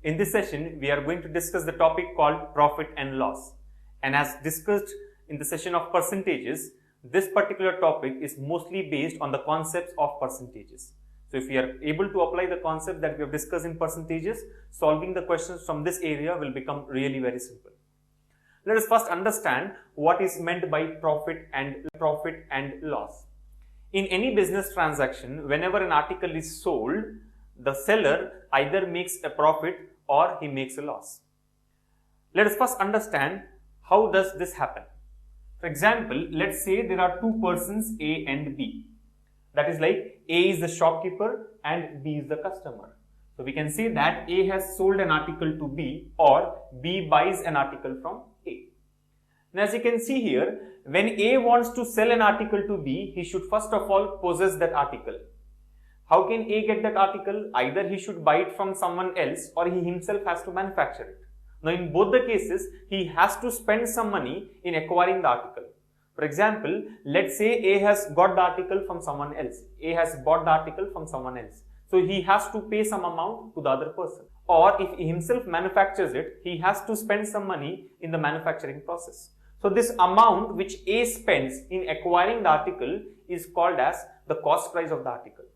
In this session, we are going to discuss the topic called profit and loss. And as discussed in the session of percentages, this particular topic is mostly based on the concepts of percentages. So if we are able to apply the concept that we have discussed in percentages, solving the questions from this area will become really very simple. Let us first understand what is meant by profit and loss. In any business transaction, whenever an article is sold, the seller either makes a profit or he makes a loss. Let us first understand how does this happen. For example, let's say there are two persons A and B. That is like A is the shopkeeper and B is the customer. So we can say that A has sold an article to B or B buys an article from A. Now as you can see here, when A wants to sell an article to B, he should first of all possess that article. How can A get that article? Either he should buy it from someone else or he himself has to manufacture it. Now in both the cases, he has to spend some money in acquiring the article. For example, let's say A has got the article from someone else. A has bought the article from someone else. So he has to pay some amount to the other person. Or if he himself manufactures it, he has to spend some money in the manufacturing process. So this amount which A spends in acquiring the article is called as the cost price of the article.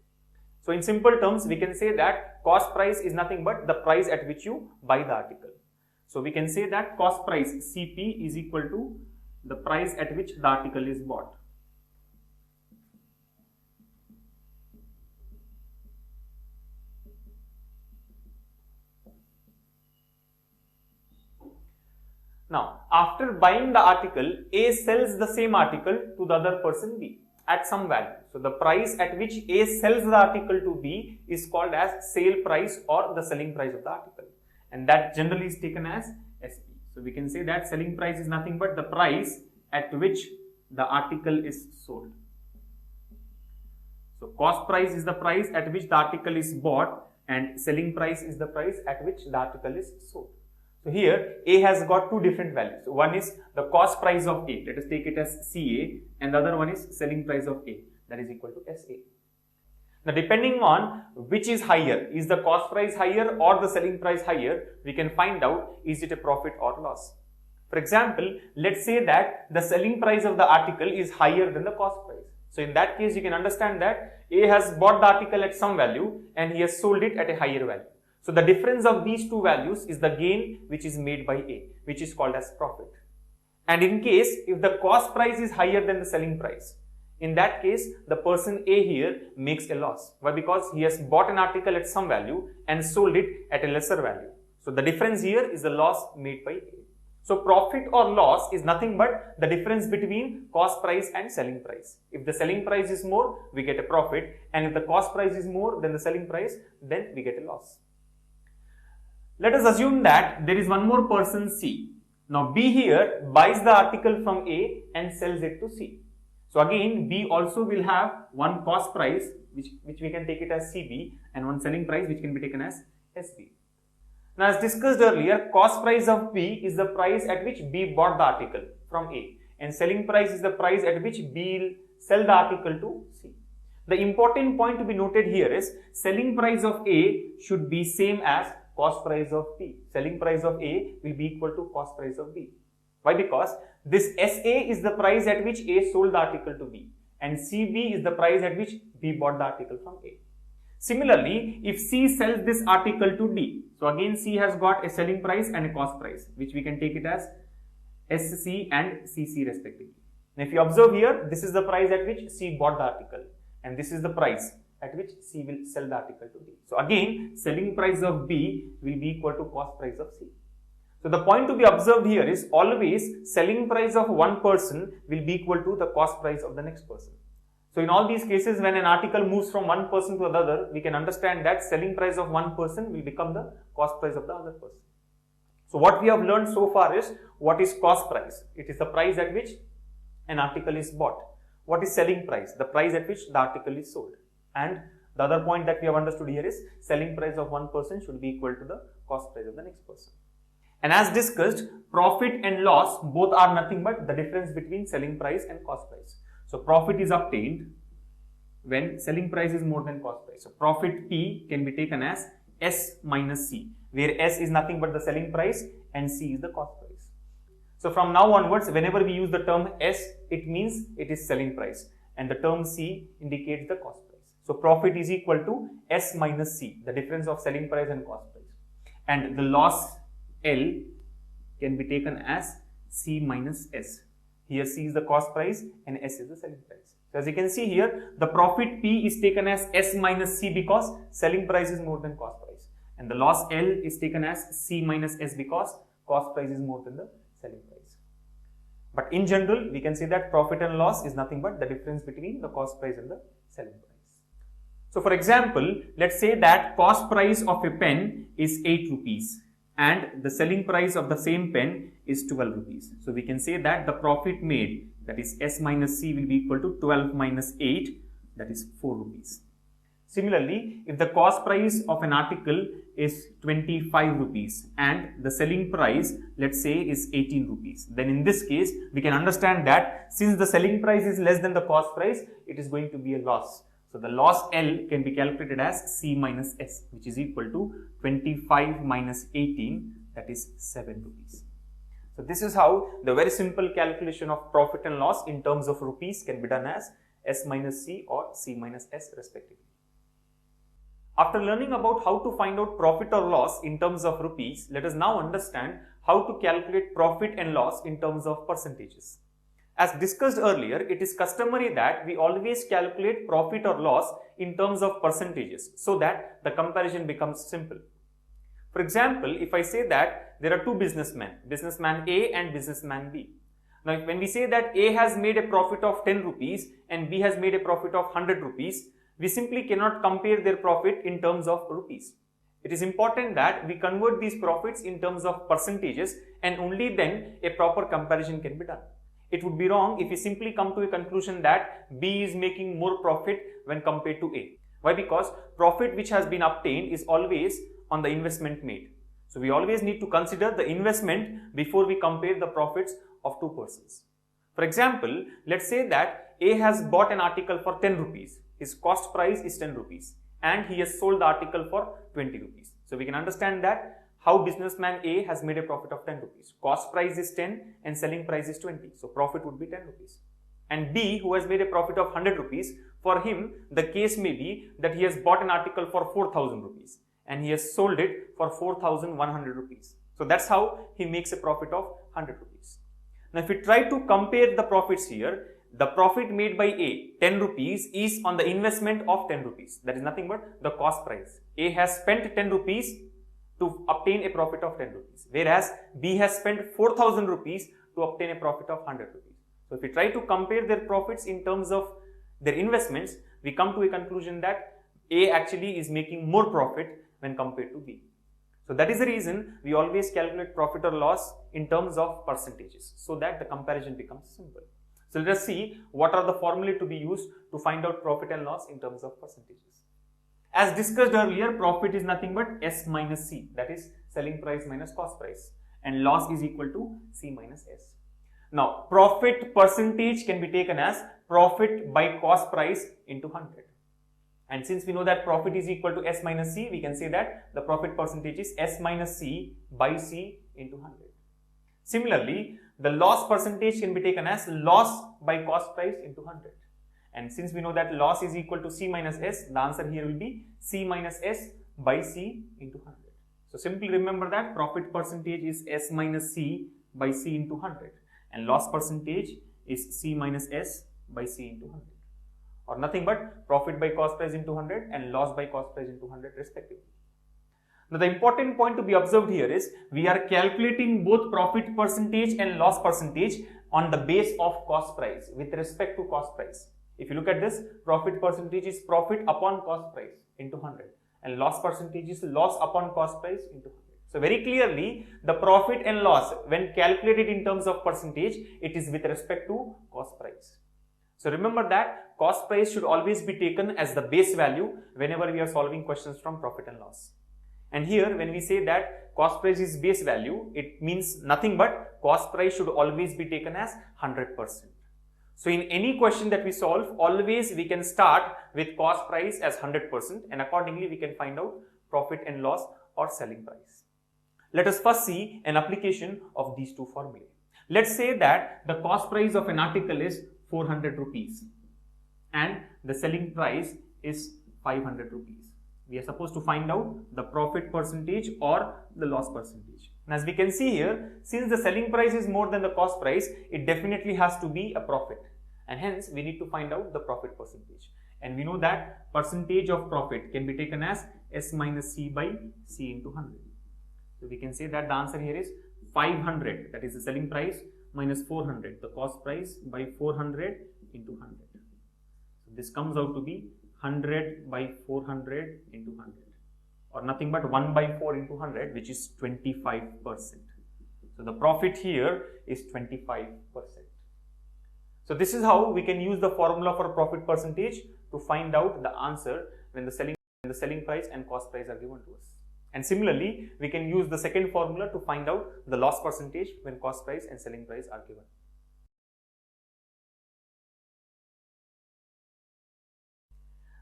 So in simple terms, we can say that cost price is nothing but the price at which you buy the article. So we can say that cost price CP is equal to the price at which the article is bought. Now, after buying the article, A sells the same article to the other person B at some value. So the price at which A sells the article to B is called as sale price or the selling price of the article. And that generally is taken as SP. So we can say that selling price is nothing but the price at which the article is sold. So cost price is the price at which the article is bought and selling price is the price at which the article is sold. So here A has got two different values. So one is the cost price of A, let us take it as CA, and the other one is selling price of A, that is equal to SA. Now depending on which is higher, is the cost price higher or the selling price higher, we can find out is it a profit or loss. For example, let's say that the selling price of the article is higher than the cost price. So in that case, you can understand that A has bought the article at some value and he has sold it at a higher value. So the difference of these two values is the gain which is made by A, which is called as profit. And in case if the cost price is higher than the selling price, in that case the person A here makes a loss. Why? Because he has bought an article at some value and sold it at a lesser value. So the difference here is the loss made by A. So profit or loss is nothing but the difference between cost price and selling price. If the selling price is more, we get a profit, and if the cost price is more than the selling price, then we get a loss. Let us assume that there is one more person C. Now B here buys the article from A and sells it to C. So again B also will have one cost price which we can take it as CB and one selling price which can be taken as SB. Now as discussed earlier, cost price of B is the price at which B bought the article from A and selling price is the price at which B will sell the article to C. The important point to be noted here is selling price of A should be same as cost price of B. Selling price of A will be equal to cost price of B. Why? Because this SA is the price at which A sold the article to B and CB is the price at which B bought the article from A. Similarly, if C sells this article to D, so again C has got a selling price and a cost price which we can take it as SC and CC respectively. Now if you observe here, this is the price at which C bought the article and this is the price at which C will sell the article to D. So again, selling price of B will be equal to cost price of C. So the point to be observed here is always selling price of one person will be equal to the cost price of the next person. So in all these cases, when an article moves from one person to another, we can understand that selling price of one person will become the cost price of the other person. So what we have learned so far is what is cost price. It is the price at which an article is bought. What is selling price? The price at which the article is sold. And the other point that we have understood here is selling price of one person should be equal to the cost price of the next person. And as discussed, profit and loss both are nothing but the difference between selling price and cost price. So profit is obtained when selling price is more than cost price. So profit P can be taken as S minus C. where S is nothing but the selling price and C is the cost price. So from now onwards, whenever we use the term S, it means it is selling price, and the term C indicates the cost price. So profit is equal to S minus C, the difference of selling price and cost price. And the loss L can be taken as C minus S. Here C is the cost price and S is the selling price. So as you can see here, the profit P is taken as S minus C because selling price is more than cost price. And the loss L is taken as C minus S because cost price is more than the selling price. But in general, we can say that profit and loss is nothing but the difference between the cost price and the selling price. So for example, let's say that cost price of a pen is 8 rupees and the selling price of the same pen is 12 rupees. So we can say that the profit made, that is S minus C, will be equal to 12 minus 8, that is 4 rupees. Similarly, if the cost price of an article is 25 rupees and the selling price, let's say, is 18 rupees, then in this case, we can understand that since the selling price is less than the cost price, it is going to be a loss. So the loss L can be calculated as C minus S, which is equal to 25 minus 18, that is 7 rupees. So this is how the very simple calculation of profit and loss in terms of rupees can be done as S minus C or C minus S respectively. After learning about how to find out profit or loss in terms of rupees, let us now understand how to calculate profit and loss in terms of percentages. As discussed earlier, it is customary that we always calculate profit or loss in terms of percentages so that the comparison becomes simple. For example, if I say that there are two businessmen, businessman A and businessman B. Now, when we say that A has made a profit of 10 rupees and B has made a profit of 100 rupees, we simply cannot compare their profit in terms of rupees. It is important that we convert these profits in terms of percentages, and only then a proper comparison can be done. It would be wrong if we simply come to a conclusion that B is making more profit when compared to A. Why? Because profit which has been obtained is always on the investment made. So we always need to consider the investment before we compare the profits of two persons. For example, let's say that A has bought an article for 10 rupees. His cost price is 10 rupees and he has sold the article for 20 rupees. So we can understand that how businessman A has made a profit of 10 rupees. Cost price is 10 and selling price is 20. So profit would be 10 rupees. And B, who has made a profit of 100 rupees, for him the case may be that he has bought an article for 4,000 rupees and he has sold it for 4,100 rupees. So that's how he makes a profit of 100 rupees. Now if we try to compare the profits here, the profit made by A, 10 rupees, is on the investment of 10 rupees. That is nothing but the cost price. A has spent 10 rupees to obtain a profit of 10 rupees, whereas B has spent 4,000 rupees to obtain a profit of 100 rupees. So if we try to compare their profits in terms of their investments, we come to a conclusion that A actually is making more profit when compared to B. So that is the reason we always calculate profit or loss in terms of percentages so that the comparison becomes simple. So let us see what are the formulae to be used to find out profit and loss in terms of percentages. As discussed earlier, profit is nothing but S minus C, that is selling price minus cost price, and loss is equal to C minus S. Now, profit percentage can be taken as profit by cost price into 100. And since we know that profit is equal to S minus C, we can say that the profit percentage is S minus C by C into 100. Similarly, the loss percentage can be taken as loss by cost price into 100. And since we know that loss is equal to C minus S, the answer here will be C minus S by C into 100. So simply remember that profit percentage is S minus C by C into 100 and loss percentage is C minus S by C into 100, or nothing but profit by cost price into 100 and loss by cost price into 100 respectively. Now the important point to be observed here is we are calculating both profit percentage and loss percentage on the base of cost price with respect to cost price. If you look at this, profit percentage is profit upon cost price into 100 and loss percentage is loss upon cost price into 100. So very clearly the profit and loss when calculated in terms of percentage, it is with respect to cost price. So remember that cost price should always be taken as the base value whenever we are solving questions from profit and loss. And here when we say that cost price is base value, it means nothing but cost price should always be taken as 100%. So in any question that we solve, always we can start with cost price as 100% and accordingly we can find out profit and loss or selling price. Let us first see an application of these two formulae. Let's say that the cost price of an article is 400 rupees and the selling price is 500 rupees. We are supposed to find out the profit percentage or the loss percentage. And as we can see here, since the selling price is more than the cost price, it definitely has to be a profit. And hence, we need to find out the profit percentage. And we know that percentage of profit can be taken as S minus C by C into 100. So we can say that the answer here is 500, that is the selling price, minus 400, the cost price, by 400 into 100. So this comes out to be 100 by 400 into 100, or nothing but 1 by 4 into 100, which is 25%. So the profit here is 25%. So this is how we can use the formula for profit percentage to find out the answer when the selling price and cost price are given to us. And similarly, we can use the second formula to find out the loss percentage when cost price and selling price are given.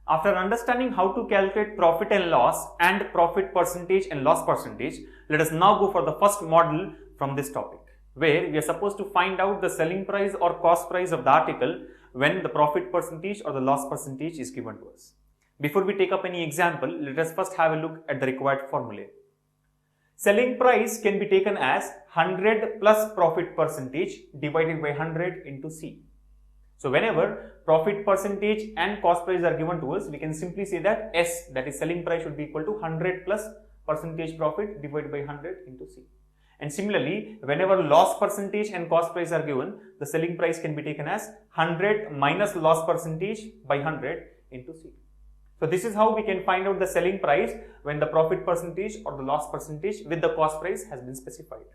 After understanding how to calculate profit and loss and profit percentage and loss percentage, let us now go for the first model from this topic, where we are supposed to find out the selling price or cost price of the article when the profit percentage or the loss percentage is given to us. Before we take up any example, let us first have a look at the required formulae. Selling price can be taken as 100 plus profit percentage divided by 100 into C. So whenever profit percentage and cost price are given to us, we can simply say that S, that is selling price, should be equal to 100 plus percentage profit divided by 100 into C. And similarly, whenever loss percentage and cost price are given, the selling price can be taken as 100 minus loss percentage by 100 into C. So this is how we can find out the selling price when the profit percentage or the loss percentage with the cost price has been specified.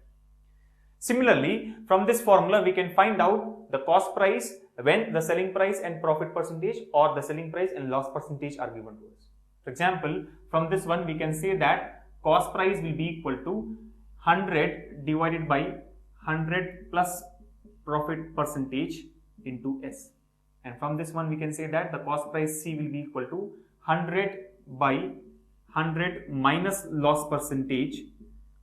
Similarly, from this formula, we can find out the cost price when the selling price and profit percentage or the selling price and loss percentage are given to us. For example, from this one, we can say that cost price will be equal to 100 divided by 100 plus profit percentage into S. And from this one, we can say that the cost price C will be equal to 100 by 100 minus loss percentage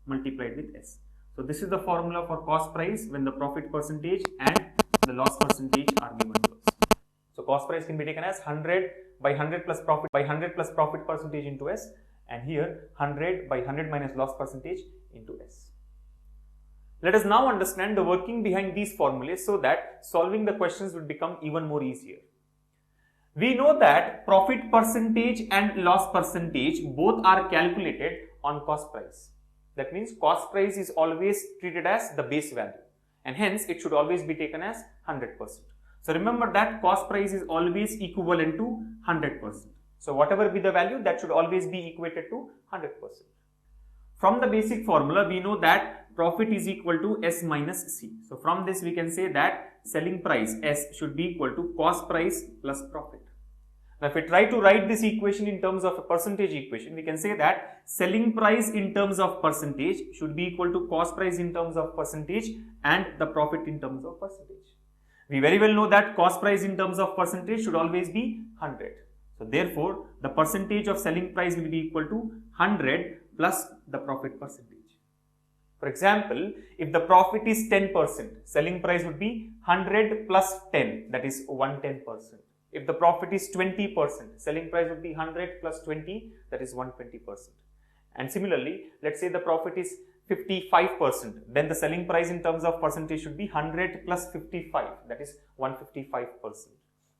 multiplied with S. So this is the formula for cost price when the profit percentage and the loss percentage are given to us. So cost price can be taken as 100 by 100 plus profit percentage into S, and here 100 by 100 minus loss percentage into S. Let us now understand the working behind these formulas so that solving the questions will become even more easier. We know that profit percentage and loss percentage both are calculated on cost price. That means cost price is always treated as the base value, and hence it should always be taken as 100%. So remember that cost price is always equivalent to 100%. So whatever be the value, that should always be equated to 100%. From the basic formula, we know that profit is equal to S minus C. So from this, we can say that selling price S should be equal to cost price plus profit. Now, if we try to write this equation in terms of a percentage equation, we can say that selling price in terms of percentage should be equal to cost price in terms of percentage and the profit in terms of percentage. We very well know that cost price in terms of percentage should always be 100. So therefore, the percentage of selling price will be equal to 100 plus the profit percentage. For example, if the profit is 10%, selling price would be 100 plus 10, that is 110%. If the profit is 20%, selling price would be 100 plus 20, that is 120%. And similarly, let's say the profit is 55%, then the selling price in terms of percentage should be 100 plus 55, that is 155%.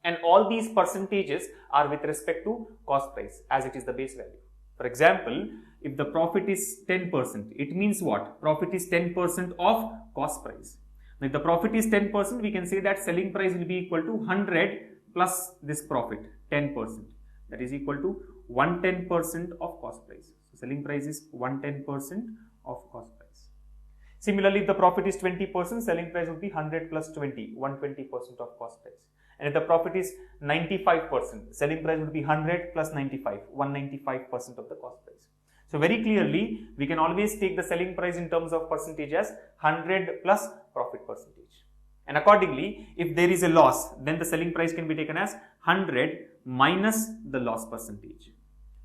And all these percentages are with respect to cost price as it is the base value. For example, if the profit is 10%, it means what? Profit is 10% of cost price. Now, if the profit is 10%, we can say that selling price will be equal to 100 plus this profit 10%, that is equal to 110% of cost price. So selling price is 110% of cost price. Similarly, if the profit is 20%, selling price would be 100 plus 20, 120% of cost price. And if the profit is 95%, selling price would be 100 plus 95, 195% of the cost price. So very clearly, we can always take the selling price in terms of percentage as 100 plus profit percentage. And accordingly, if there is a loss, then the selling price can be taken as 100 minus the loss percentage.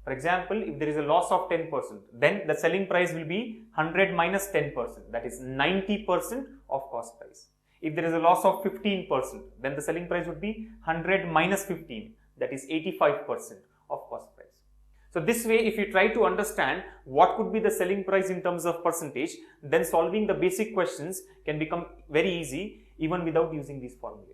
For example, if there is a loss of 10%, then the selling price will be 100 minus 10%, that is 90% of cost price. If there is a loss of 15%, then the selling price would be 100 minus 15, that is 85% of cost price. So this way, if you try to understand what could be the selling price in terms of percentage, then solving the basic questions can become very easy even without using these formulae.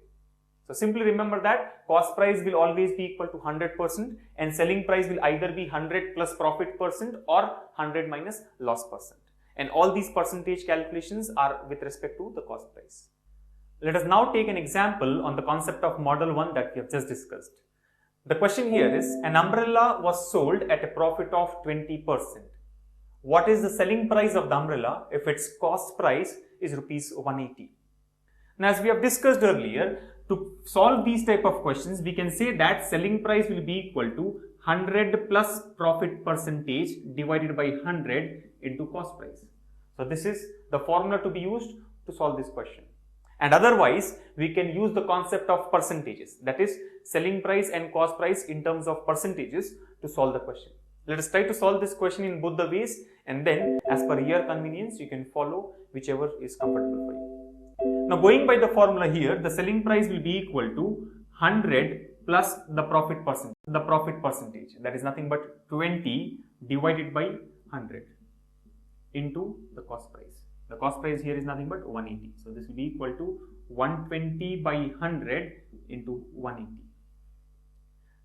So simply remember that cost price will always be equal to 100% and selling price will either be 100 plus profit percent or 100 minus loss percent. And all these percentage calculations are with respect to the cost price. Let us now take an example on the concept of model 1 that we have just discussed. The question here is, an umbrella was sold at a profit of 20%. What is the selling price of the umbrella if its cost price is rupees 180? Now, as we have discussed earlier, to solve these type of questions, we can say that selling price will be equal to 100 plus profit percentage divided by 100 into cost price. So this is the formula to be used to solve this question. And otherwise, we can use the concept of percentages, that is selling price and cost price in terms of percentages to solve the question. Let us try to solve this question in both the ways, and then as per your convenience, you can follow whichever is comfortable for you. Now, going by the formula here, the selling price will be equal to 100 plus the profit percentage, that is nothing but 20 divided by 100 into the cost price. The cost price here is nothing but 180. So this will be equal to 120 by 100 into 180.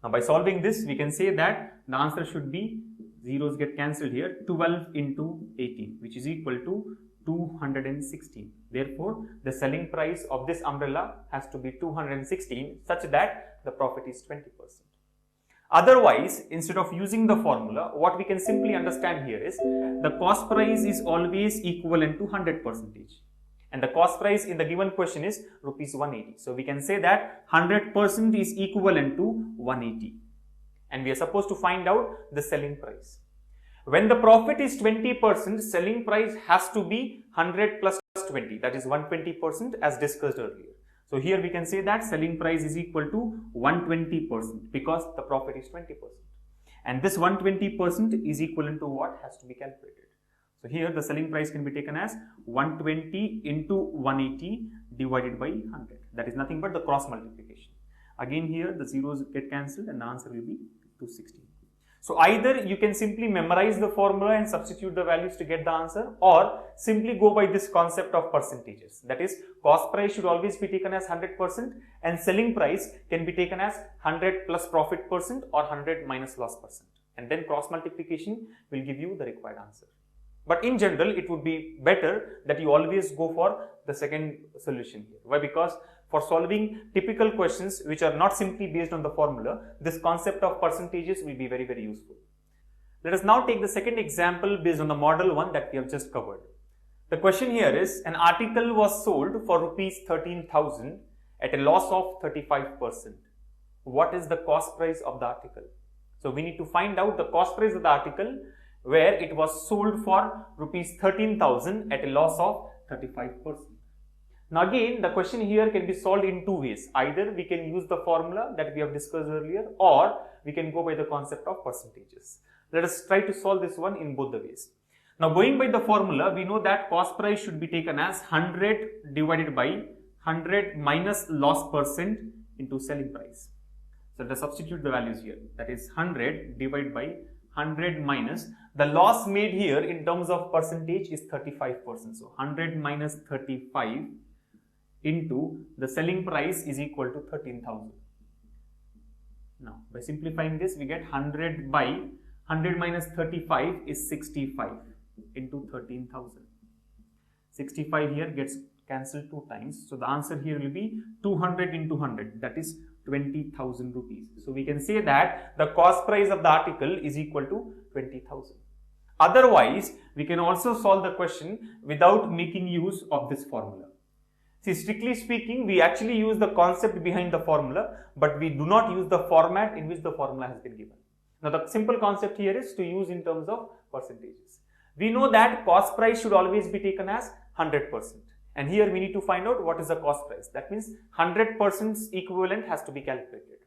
Now by solving this, we can say that the answer should be, zeros get cancelled here, 12 into 18, which is equal to 216. Therefore, the selling price of this umbrella has to be 216 such that the profit is 20%. Otherwise, instead of using the formula, what we can simply understand here is the cost price is always equivalent to 100%. And the cost price in the given question is rupees 180. So we can say that 100% is equivalent to 180. And we are supposed to find out the selling price. When the profit is 20%, selling price has to be 100 plus 20, that is 120% as discussed earlier. So here we can say that selling price is equal to 120% because the profit is 20%. And this 120% is equivalent to what has to be calculated. So here the selling price can be taken as 120 into 180 divided by 100. That is nothing but the cross multiplication. Again here the zeros get cancelled and the answer will be 216. So either you can simply memorize the formula and substitute the values to get the answer, or simply go by this concept of percentages. That is, cost price should always be taken as 100% and selling price can be taken as 100 plus profit percent or 100 minus loss percent. And then cross multiplication will give you the required answer. But in general, it would be better that you always go for the second solution here. Why? Because for solving typical questions which are not simply based on the formula, this concept of percentages will be very, very useful. Let us now take the second example based on the model 1 that we have just covered. The question here is, an article was sold for rupees 13,000 at a loss of 35%. What is the cost price of the article? So we need to find out the cost price of the article where it was sold for rupees 13,000 at a loss of 35%. Now again, the question here can be solved in two ways. Either we can use the formula that we have discussed earlier, or we can go by the concept of percentages. Let us try to solve this one in both the ways. Now going by the formula, we know that cost price should be taken as 100 divided by 100 minus loss percent into selling price. So let us substitute the values here. That is 100 divided by 100 minus, the loss made here in terms of percentage is 35%. So 100 minus 35 into the selling price is equal to 13,000. Now by simplifying this, we get 100 by 100 minus 35 is 65 into 13,000. 65 here gets cancelled 2 times. So the answer here will be 200 into 100, that is 20,000 rupees. So we can say that the cost price of the article is equal to 20,000. Otherwise, we can also solve the question without making use of this formula. See, strictly speaking, we actually use the concept behind the formula, but we do not use the format in which the formula has been given. Now, the simple concept here is to use in terms of percentages. We know that cost price should always be taken as 100%. And here we need to find out what is the cost price. That means 100% equivalent has to be calculated.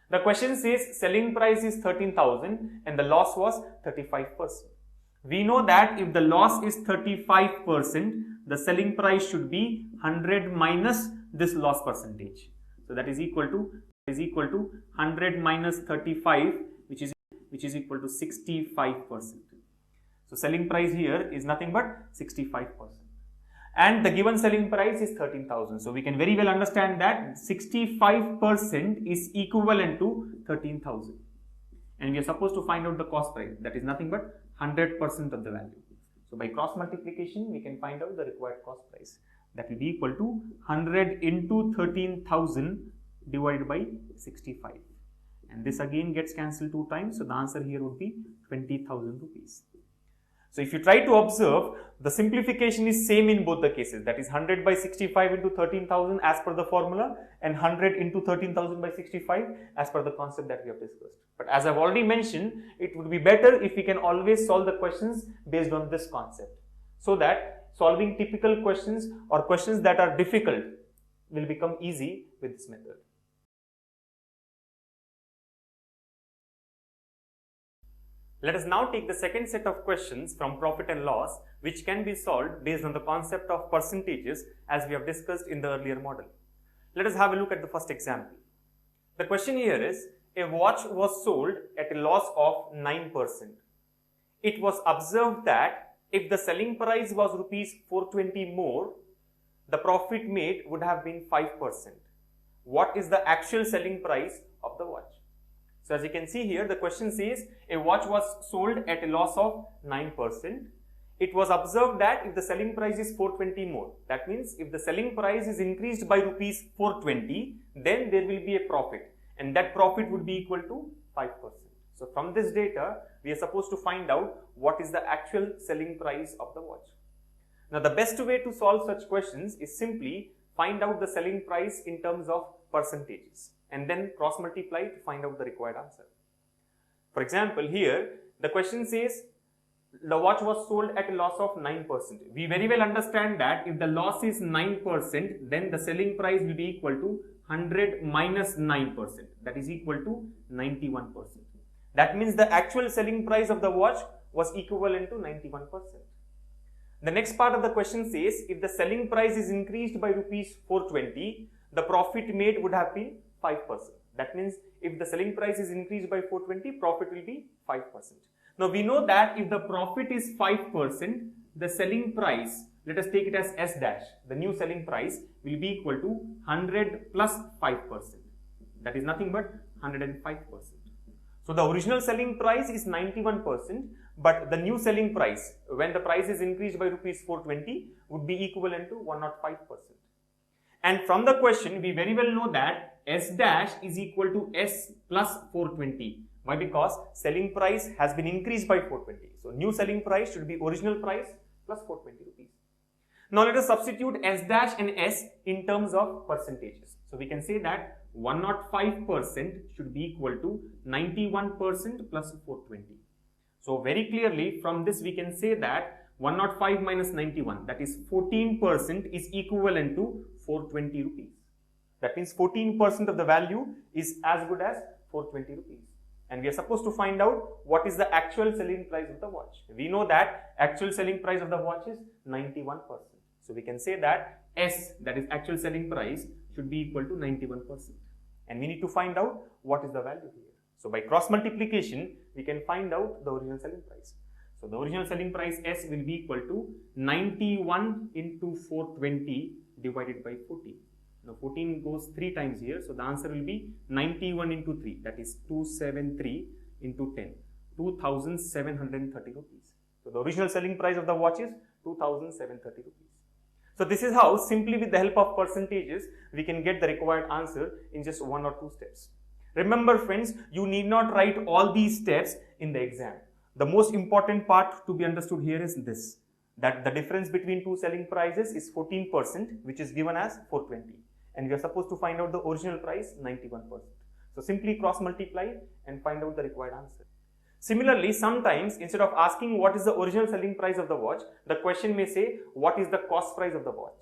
The question says selling price is 13,000 and the loss was 35%. We know that if the loss is 35%, the selling price should be 100 minus this loss percentage. So that is equal to 100 minus 35, which is equal to 65%. So selling price here is nothing but 65%. And the given selling price is 13,000. So we can very well understand that 65% is equivalent to 13,000. And we are supposed to find out the cost price. That is nothing but 100% of the value. So by cross multiplication, we can find out the required cost price. That will be equal to 100 into 13,000 divided by 65. And this again gets cancelled 2 times. So the answer here would be 20,000 rupees. So if you try to observe, the simplification is same in both the cases. That is 100 by 65 into 13,000 as per the formula, and 100 into 13,000 by 65 as per the concept that we have discussed. But as I've already mentioned, it would be better if we can always solve the questions based on this concept, so that solving typical questions or questions that are difficult will become easy with this method. Let us now take the second set of questions from profit and loss, which can be solved based on the concept of percentages as we have discussed in the earlier model. Let us have a look at the first example. The question here is, a watch was sold at a loss of 9%. It was observed that if the selling price was rupees 420 more, the profit made would have been 5%. What is the actual selling price of the watch? So as you can see here, the question says a watch was sold at a loss of 9%. It was observed that if the selling price is 420 more, that means if the selling price is increased by rupees 420, then there will be a profit, and that profit would be equal to 5%. So from this data, we are supposed to find out what is the actual selling price of the watch. Now the best way to solve such questions is simply find out the selling price in terms of percentages, and then cross multiply to find out the required answer. For example, here the question says the watch was sold at a loss of 9%. We very well understand that if the loss is 9%, then the selling price will be equal to 100 minus 9%. That is equal to 91%. That means the actual selling price of the watch was equivalent to 91%. The next part of the question says if the selling price is increased by rupees 420, the profit made would have been 5%. That means if the selling price is increased by 420, profit will be 5%. Now we know that if the profit is 5%, the selling price, let us take it as S dash, the new selling price will be equal to 100 plus 5%. That is nothing but 105%. So the original selling price is 91%, but the new selling price, when the price is increased by rupees 420, would be equivalent to 105%. And from the question, we very well know that S dash is equal to S plus 420. Why? Because selling price has been increased by 420. So new selling price should be original price plus 420 rupees. Now let us substitute S dash and S in terms of percentages. So we can say that 105% should be equal to 91% plus 420. So very clearly from this we can say that 105 minus 91, that is 14%, is equivalent to 420 rupees. That means 14% of the value is as good as 420 rupees. And we are supposed to find out what is the actual selling price of the watch. We know that actual selling price of the watch is 91%. So we can say that S, that is actual selling price, should be equal to 91%. And we need to find out what is the value here. So by cross multiplication, we can find out the original selling price. So the original selling price S will be equal to 91 into 420 divided by 14. Now 14 goes 3 times here, so the answer will be 91 into 3, that is 273 into 10, 2,730 rupees. So the original selling price of the watch is 2,730 rupees. So this is how simply with the help of percentages we can get the required answer in just 1 or 2 steps. Remember friends, you need not write all these steps in the exam. The most important part to be understood here is this, that the difference between two selling prices is 14%, which is given as 420. And we are supposed to find out the original price, 91%. So simply cross multiply and find out the required answer. Similarly, sometimes instead of asking what is the original selling price of the watch, the question may say what is the cost price of the watch.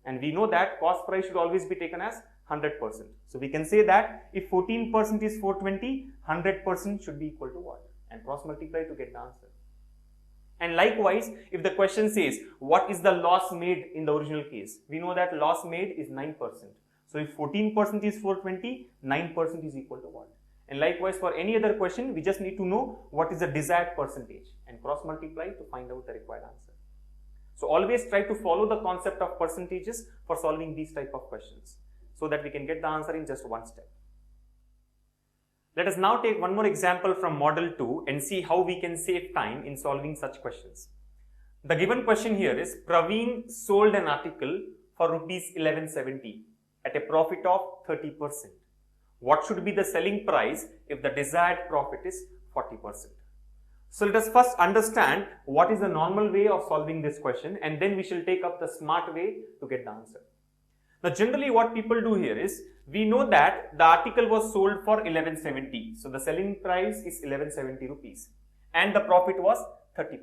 And we know that cost price should always be taken as 100%. So we can say that if 14% is 420, 100% should be equal to what? And cross multiply to get the answer. And likewise, if the question says, what is the loss made in the original case? We know that loss made is 9%. So if 14% is 420, 9% is equal to what? And likewise, for any other question, we just need to know what is the desired percentage and cross multiply to find out the required answer. So always try to follow the concept of percentages for solving these type of questions so that we can get the answer in just one step. Let us now take one more example from Model 2 and see how we can save time in solving such questions. The given question here is Praveen sold an article for rupees 1170 at a profit of 30%. What should be the selling price if the desired profit is 40%? So let us first understand what is the normal way of solving this question, and then we shall take up the smart way to get the answer. Now generally what people do here is, we know that the article was sold for 1170. So the selling price is 1170 rupees and the profit was 30%.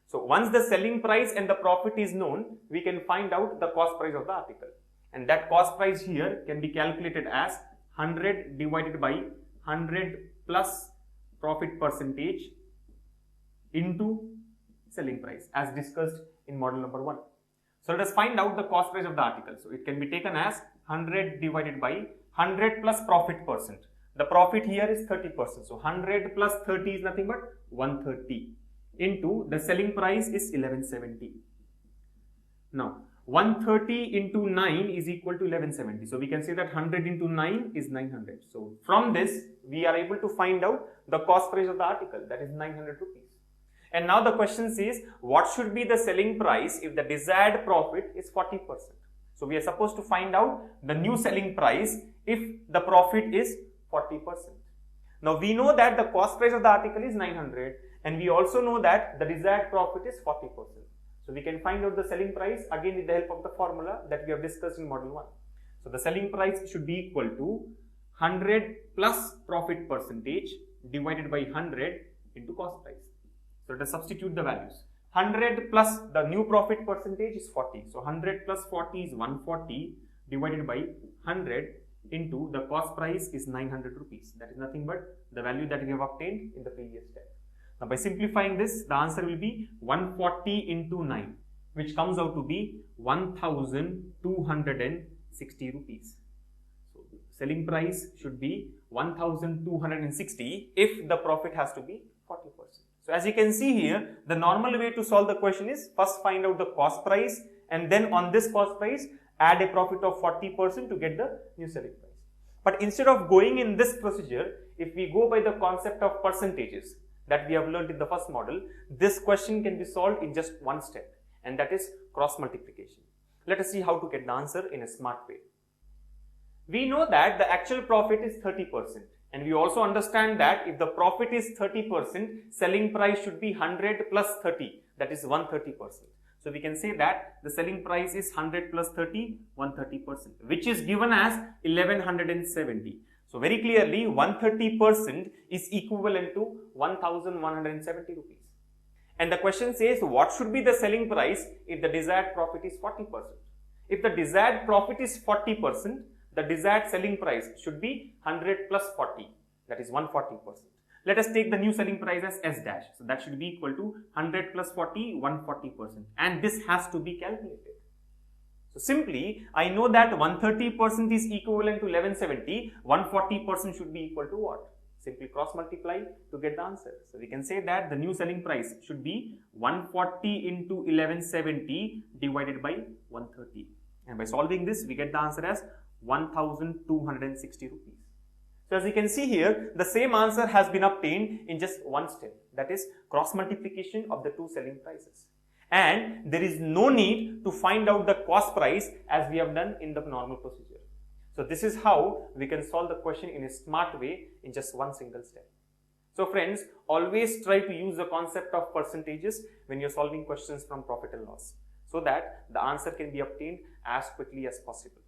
So once the selling price and the profit is known, we can find out the cost price of the article. And that cost price here can be calculated as 100 divided by 100 plus profit percentage into selling price as discussed in model number 1. So let us find out the cost price of the article. So it can be taken as 100 divided by 100 plus profit percent. The profit here is 30%. So 100 plus 30 is nothing but 130 into the selling price is 1170. Now 130 into 9 is equal to 1170. So we can say that 100 into 9 is 900. So from this we are able to find out the cost price of the article, that is 900 rupees. And now the question says, what should be the selling price if the desired profit is 40%? So we are supposed to find out the new selling price if the profit is 40%. Now we know that the cost price of the article is 900 and we also know that the desired profit is 40%. So we can find out the selling price again with the help of the formula that we have discussed in model 1. So the selling price should be equal to 100 plus profit percentage divided by 100 into cost price. So let us substitute the values. 100 plus the new profit percentage is 40. So 100 plus 40 is 140 divided by 100 into the cost price is 900 rupees. That is nothing but the value that we have obtained in the previous step. Now by simplifying this, the answer will be 140 into 9, which comes out to be 1260 rupees. So selling price should be 1260 if the profit has to be 40%. So as you can see here, the normal way to solve the question is first find out the cost price and then on this cost price add a profit of 40% to get the new selling price. But instead of going in this procedure, if we go by the concept of percentages that we have learned in the first model, this question can be solved in just one step, and that is cross multiplication. Let us see how to get the answer in a smart way. We know that the actual profit is 30%. And we also understand that if the profit is 30%, selling price should be 100 plus 30, that is 130%. So we can say that the selling price is 100 plus 30, 130%, which is given as 1170. So very clearly 130% is equivalent to 1170 rupees. And the question says, what should be the selling price if the desired profit is 40%? If the desired profit is 40%, the desired selling price should be 100 plus 40, that is 140%. Let us take the new selling price as S dash. So that should be equal to 100 plus 40, 140%. And this has to be calculated. So simply, I know that 130% is equivalent to 1170, 140% should be equal to what? Simply cross multiply to get the answer. So we can say that the new selling price should be 140 into 1170 divided by 130. And by solving this, we get the answer as 1260 rupees. So as you can see here, the same answer has been obtained in just one step, that is cross multiplication of the two selling prices. And there is no need to find out the cost price as we have done in the normal procedure. So this is how we can solve the question in a smart way in just one single step. So friends, always try to use the concept of percentages when you're solving questions from profit and loss, so that the answer can be obtained as quickly as possible.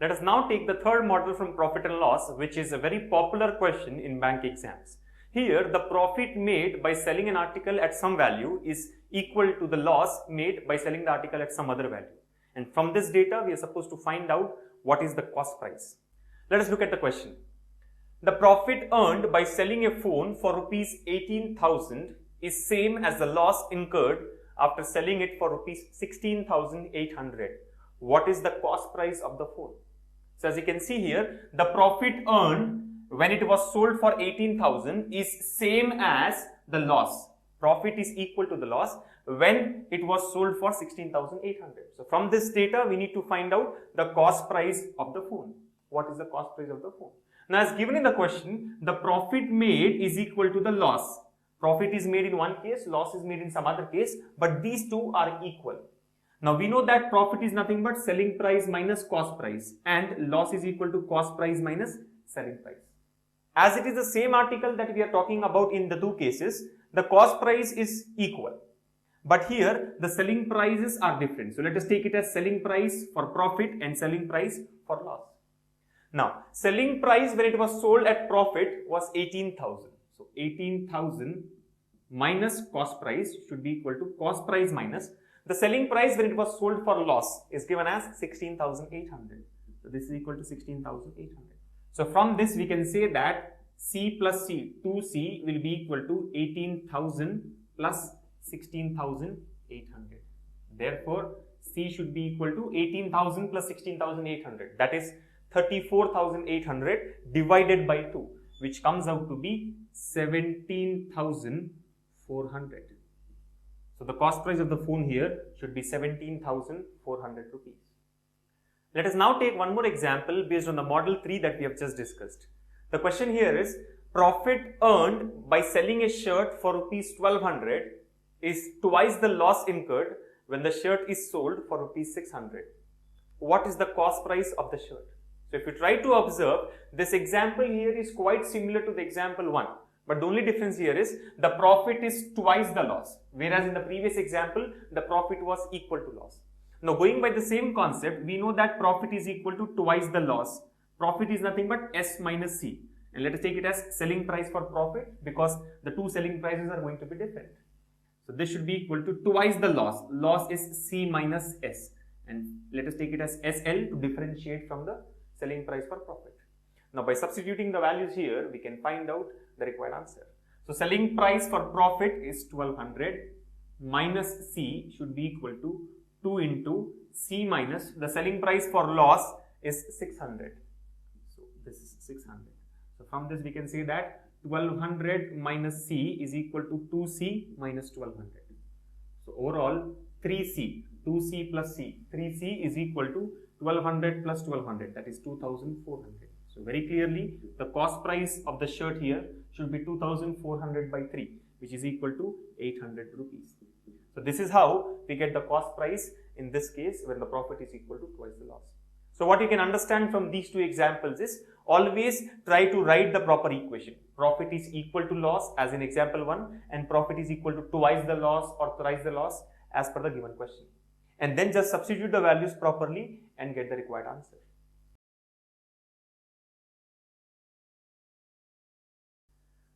Let us now take the third model from profit and loss, which is a very popular question in bank exams. Here, the profit made by selling an article at some value is equal to the loss made by selling the article at some other value. And from this data, we are supposed to find out what is the cost price. Let us look at the question. The profit earned by selling a phone for rupees 18,000 is same as the loss incurred after selling it for rupees 16,800. What is the cost price of the phone? So as you can see here, the profit earned when it was sold for 18,000 is same as the loss. Profit is equal to the loss when it was sold for 16,800. So from this data, we need to find out the cost price of the phone. What is the cost price of the phone? Now, as given in the question, the profit made is equal to the loss. Profit is made in one case, loss is made in some other case, but these two are equal. Now, we know that profit is nothing but selling price minus cost price, and loss is equal to cost price minus selling price. As it is the same article that we are talking about in the two cases, the cost price is equal. But here, the selling prices are different. So, let us take it as selling price for profit and selling price for loss. Now, selling price when it was sold at profit was 18,000. So, 18,000 minus cost price should be equal to cost price minus the selling price when it was sold for loss is given as 16,800. So, this is equal to 16,800. So, from this we can say that C plus C, 2C will be equal to 18,000 plus 16,800. Therefore, C should be equal to 18,000 plus 16,800. That is 34,800 divided by 2, which comes out to be 17,400. So, the cost price of the phone here should be 17,400 rupees. Let us now take one more example based on the model 3 that we have just discussed. The question here is, profit earned by selling a shirt for rupees 1200 is twice the loss incurred when the shirt is sold for rupees 600. What is the cost price of the shirt? So, if you try to observe, this example here is quite similar to the example 1. But the only difference here is the profit is twice the loss, whereas in the previous example, the profit was equal to loss. Now, going by the same concept, we know that profit is equal to twice the loss. Profit is nothing but S minus C. And let us take it as selling price for profit because the two selling prices are going to be different. So, this should be equal to twice the loss. Loss is C minus S. And let us take it as SL to differentiate from the selling price for profit. Now, by substituting the values here, we can find out the required answer. So, selling price for profit is 1200 minus C should be equal to 2 into C minus the selling price for loss is 600. So, this is 600. So, from this we can say that 1200 minus C is equal to 2C minus 1200. So, overall 3C, 2C plus C, 3C is equal to 1200 plus 1200, that is 2400. So, very clearly the cost price of the shirt here should be 2400 by 3, which is equal to 800 rupees. So, this is how we get the cost price in this case when the profit is equal to twice the loss. So, what you can understand from these two examples is always try to write the proper equation. Profit is equal to loss as in example 1 and profit is equal to twice the loss or thrice the loss as per the given question. And then just substitute the values properly and get the required answer.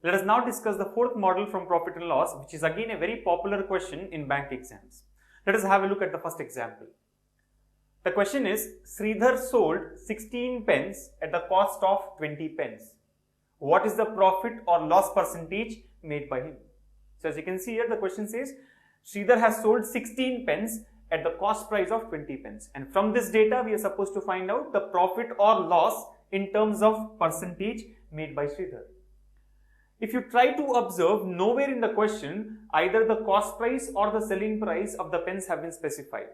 Let us now discuss the fourth model from profit and loss, which is again a very popular question in bank exams. Let us have a look at the first example. The question is, Sridhar sold 16 pens at the cost of 20 pens. What is the profit or loss percentage made by him? So as you can see here, the question says, Sridhar has sold 16 pens at the cost price of 20 pens. And from this data, we are supposed to find out the profit or loss in terms of percentage made by Sridhar. If you try to observe, nowhere in the question, either the cost price or the selling price of the pens have been specified.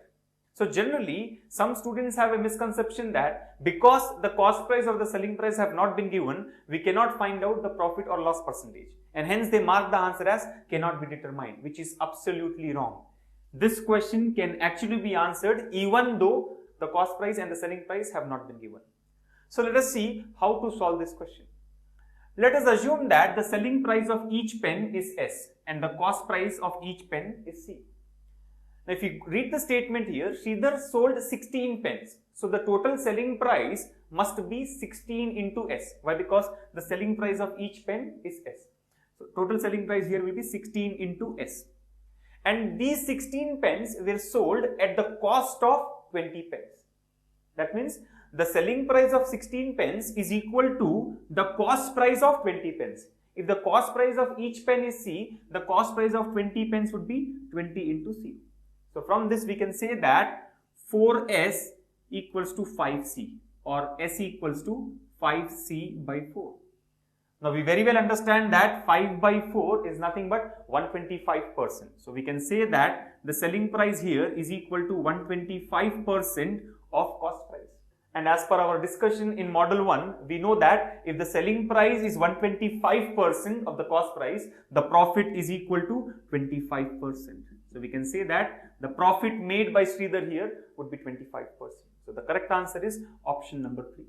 So generally, some students have a misconception that because the cost price or the selling price have not been given, we cannot find out the profit or loss percentage. And hence they mark the answer as cannot be determined, which is absolutely wrong. This question can actually be answered even though the cost price and the selling price have not been given. So let us see how to solve this question. Let us assume that the selling price of each pen is S and the cost price of each pen is C. Now, if you read the statement here, Sridhar sold 16 pens. So, the total selling price must be 16 into S. Why? Because the selling price of each pen is S. So total selling price here will be 16 into S. And these 16 pence were sold at the cost of 20 pence. That means the selling price of 16 pence is equal to the cost price of 20 pence. If the cost price of each pen is C, the cost price of 20 pence would be 20 into C. So from this we can say that 4S equals to 5C, or S equals to 5C by 4. Now we very well understand that 5 by 4 is nothing but 125%. So we can say that the selling price here is equal to 125% of cost price. And as per our discussion in model 1, we know that if the selling price is 125% of the cost price, the profit is equal to 25%. So we can say that the profit made by Sridhar here would be 25%. So the correct answer is option number 3.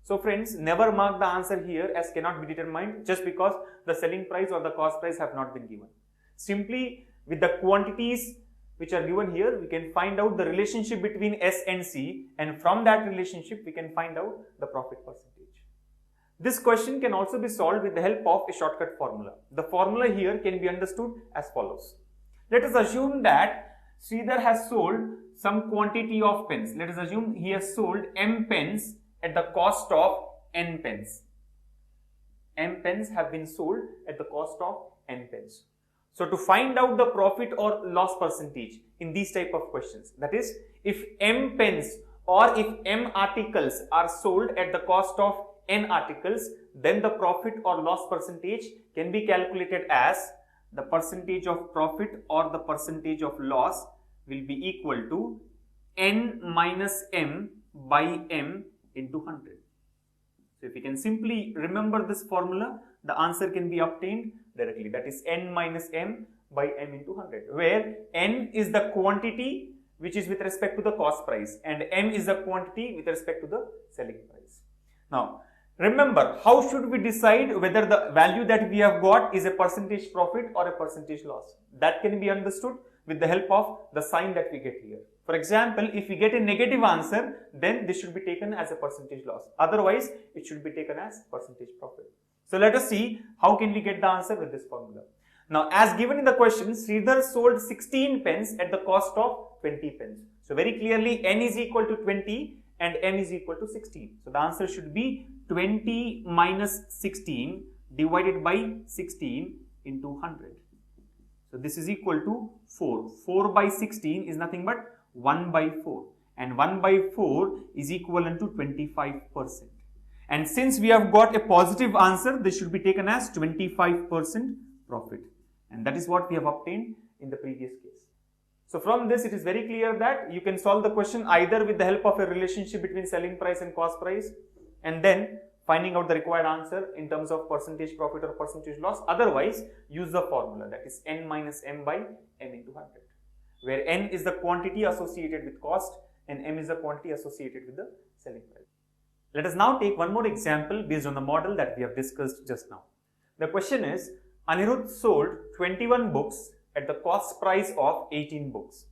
So friends, never mark the answer here as cannot be determined just because the selling price or the cost price have not been given. Simply with the quantities which are given here, we can find out the relationship between S and C, and from that relationship we can find out the profit percentage. This question can also be solved with the help of a shortcut formula. The formula here can be understood as follows. Let us assume that Sridhar has sold some quantity of pens. Let us assume he has sold M pens at the cost of N pence. M pens have been sold at the cost of N pens. So to find out the profit or loss percentage in these type of questions, that is, if M pens or if M articles are sold at the cost of N articles, then the profit or loss percentage can be calculated as the percentage of profit or the percentage of loss will be equal to N minus M by M into 100. So if you can simply remember this formula, the answer can be obtained directly. That is N minus M by M into 100, where N is the quantity which is with respect to the cost price and M is the quantity with respect to the selling price. Now remember, how should we decide whether the value that we have got is a percentage profit or a percentage loss? That can be understood with the help of the sign that we get here. For example, if we get a negative answer, then this should be taken as a percentage loss. Otherwise, it should be taken as percentage profit. So let us see how can we get the answer with this formula. Now, as given in the question, Sridhar sold 16 pens at the cost of 20 pens. So very clearly, N is equal to 20 and M is equal to 16. So the answer should be 20 minus 16 divided by 16 into 100. So this is equal to 4. 4 by 16 is nothing but 1 by 4. And 1 by 4 is equivalent to 25%. And since we have got a positive answer, this should be taken as 25% profit. And that is what we have obtained in the previous case. So from this, it is very clear that you can solve the question either with the help of a relationship between selling price and cost price, and then finding out the required answer in terms of percentage profit or percentage loss. Otherwise, use the formula, that is N minus M by M into 100, where N is the quantity associated with cost and M is the quantity associated with the selling price. Let us now take one more example based on the model that we have discussed just now. The question is, Anirudh sold 21 books at the cost price of 18 books.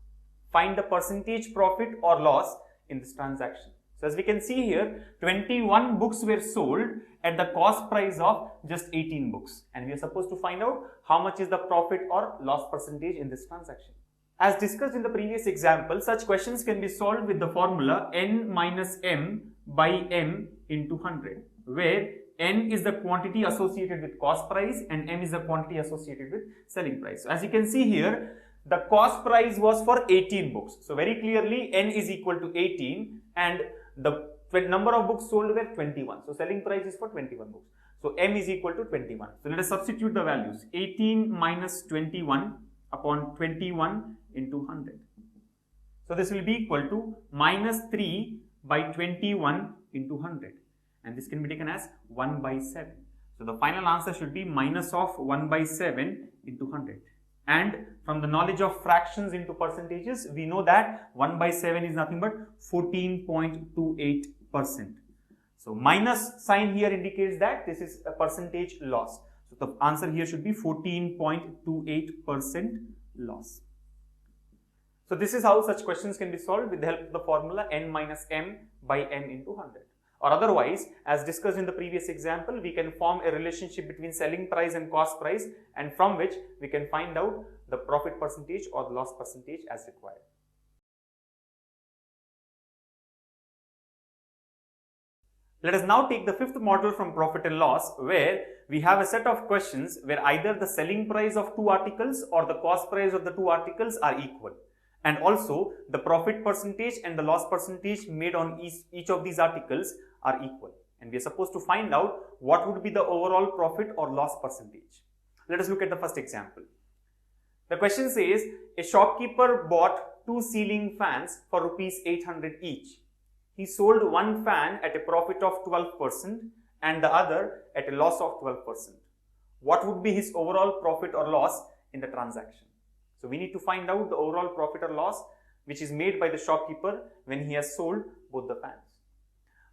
Find the percentage profit or loss in this transaction. So as we can see here, 21 books were sold at the cost price of just 18 books. And we are supposed to find out how much is the profit or loss percentage in this transaction. As discussed in the previous example, such questions can be solved with the formula N minus M by M into 100, where N is the quantity associated with cost price and M is the quantity associated with selling price. So as you can see here, the cost price was for 18 books. So very clearly N is equal to 18 and the number of books sold were 21. So selling price is for 21 books. So M is equal to 21. So let us substitute the values. 18 minus 21 upon 21 into 100. So this will be equal to minus 3 by 21 into 100. And this can be taken as 1 by 7. So the final answer should be minus of 1 by 7 into 100. And from the knowledge of fractions into percentages, we know that 1 by 7 is nothing but 14.28%. So minus sign here indicates that this is a percentage loss. So the answer here should be 14.28% loss. So this is how such questions can be solved with the help of the formula N minus M by M into 100. Or otherwise, as discussed in the previous example, we can form a relationship between selling price and cost price, and from which we can find out the profit percentage or the loss percentage as required. Let us now take the fifth model from profit and loss, where we have a set of questions where either the selling price of two articles or the cost price of the two articles are equal, and also the profit percentage and the loss percentage made on each of these articles are equal, and we are supposed to find out what would be the overall profit or loss percentage. Let us look at the first example. The question says a shopkeeper bought two ceiling fans for rupees 800 each. He sold one fan at a profit of 12% and the other at a loss of 12%. What would be his overall profit or loss in the transaction? So we need to find out the overall profit or loss which is made by the shopkeeper when he has sold both the fans.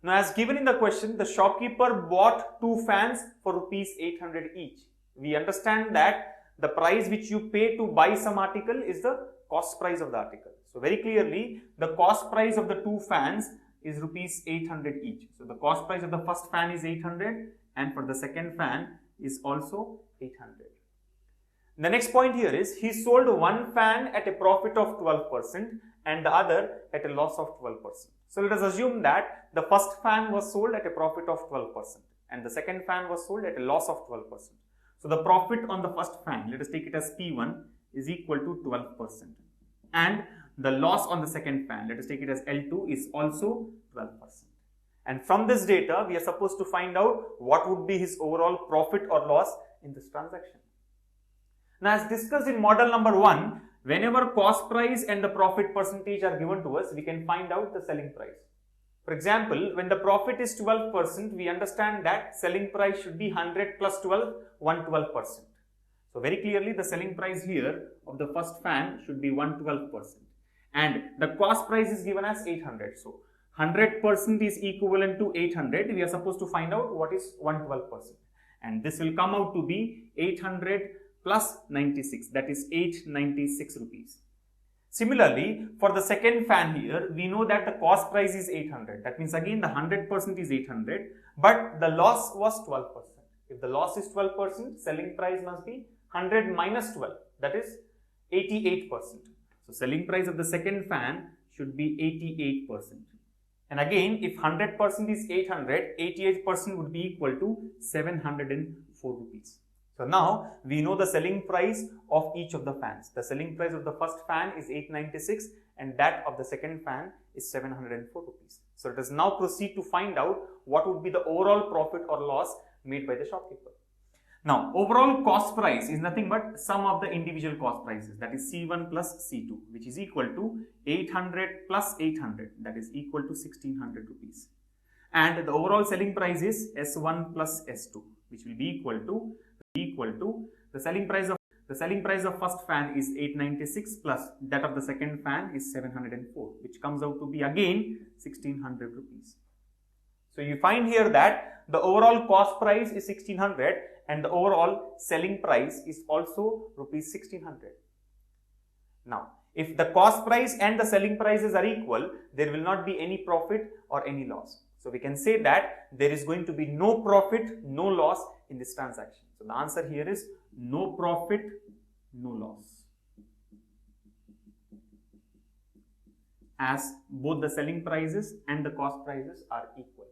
Now, as given in the question, the shopkeeper bought two fans for rupees 800 each. We understand that the price which you pay to buy some article is the cost price of the article. So very clearly, the cost price of the two fans is rupees 800 each. So the cost price of the first fan is 800 and for the second fan is also 800. The next point here is he sold one fan at a profit of 12% and the other at a loss of 12%. So let us assume that the first fan was sold at a profit of 12% and the second fan was sold at a loss of 12%. So the profit on the first fan, let us take it as P1, is equal to 12%. And the loss on the second fan, let us take it as L2, is also 12%. And from this data, we are supposed to find out what would be his overall profit or loss in this transaction. Now, as discussed in model number 1, whenever cost price and the profit percentage are given to us, we can find out the selling price. For example, when the profit is 12%, we understand that selling price should be 100 plus 12, 112%. So very clearly, the selling price here of the first fan should be 112%. And the cost price is given as 800. So 100% is equivalent to 800. We are supposed to find out what is 112%. And this will come out to be 800 plus 96. That is 896 rupees. Similarly, for the second fan here, we know that the cost price is 800. That means again the 100% is 800. But the loss was 12%. If the loss is 12%, selling price must be 100 minus 12. That is 88%. So selling price of the second fan should be 88%. And again, if 100% is 800, 88% would be equal to 704 rupees. So now we know the selling price of each of the fans. The selling price of the first fan is 896 and that of the second fan is 704 rupees. So let us now proceed to find out what would be the overall profit or loss made by the shopkeeper. Now, overall cost price is nothing but sum of the individual cost prices, that is C1 plus C2, which is equal to 800 plus 800, that is equal to 1600 rupees. And the overall selling price is S1 plus S2, which will be equal to the selling price of first fan is 896 plus that of the second fan is 704, which comes out to be again 1600 rupees. So you find here that the overall cost price is 1600 and the overall selling price is also rupees 1600. Now, if the cost price and the selling prices are equal, there will not be any profit or any loss. So we can say that there is going to be no profit, no loss in this transaction. So the answer here is no profit, no loss, as both the selling prices and the cost prices are equal.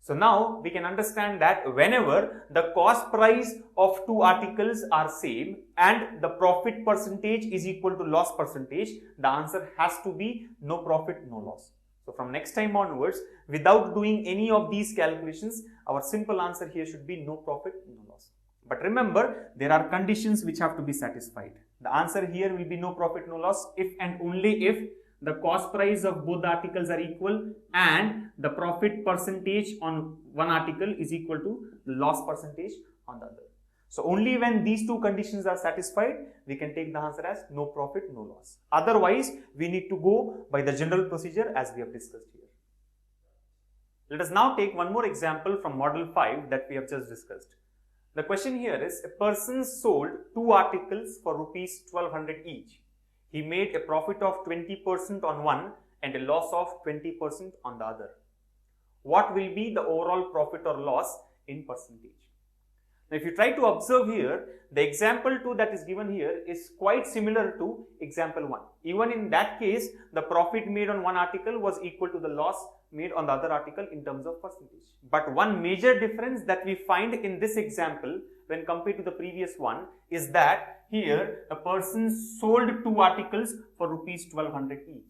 So now we can understand that whenever the cost price of two articles are same and the profit percentage is equal to loss percentage, the answer has to be no profit, no loss. So from next time onwards, without doing any of these calculations, our simple answer here should be no profit, no loss. But remember, there are conditions which have to be satisfied. The answer here will be no profit, no loss if and only if the cost price of both the articles are equal and the profit percentage on one article is equal to the loss percentage on the other. So only when these two conditions are satisfied, we can take the answer as no profit, no loss. Otherwise, we need to go by the general procedure as we have discussed here. Let us now take one more example from model 5 that we have just discussed. The question here is a person sold two articles for rupees 1200 each. He made a profit of 20% on one and a loss of 20% on the other. what will be the overall profit or loss in percentage. Now, if you try to observe here, the example 2 that is given here is quite similar to example 1. Even in that case, the profit made on one article was equal to the loss made on the other article in terms of percentage. But one major difference that we find in this example when compared to the previous one is that here a person sold two articles for rupees 1200 each.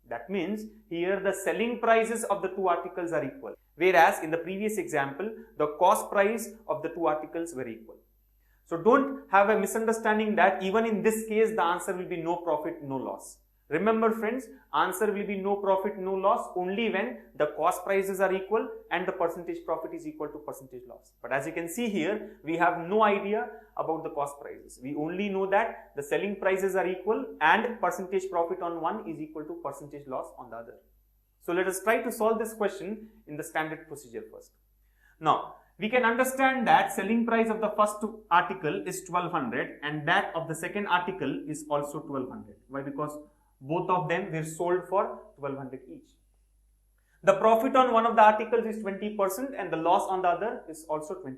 That means here the selling prices of the two articles are equal. Whereas in the previous example, the cost price of the two articles were equal. So don't have a misunderstanding that even in this case, the answer will be no profit, no loss. Remember friends, answer will be no profit, no loss only when the cost prices are equal and the percentage profit is equal to percentage loss. But as you can see here, we have no idea about the cost prices. We only know that the selling prices are equal and percentage profit on one is equal to percentage loss on the other. So let us try to solve this question in the standard procedure first. Now, we can understand that selling price of the first article is 1200 and that of the second article is also 1200. Why? Because both of them were sold for 1200 each. The profit on one of the articles is 20% and the loss on the other is also 20%.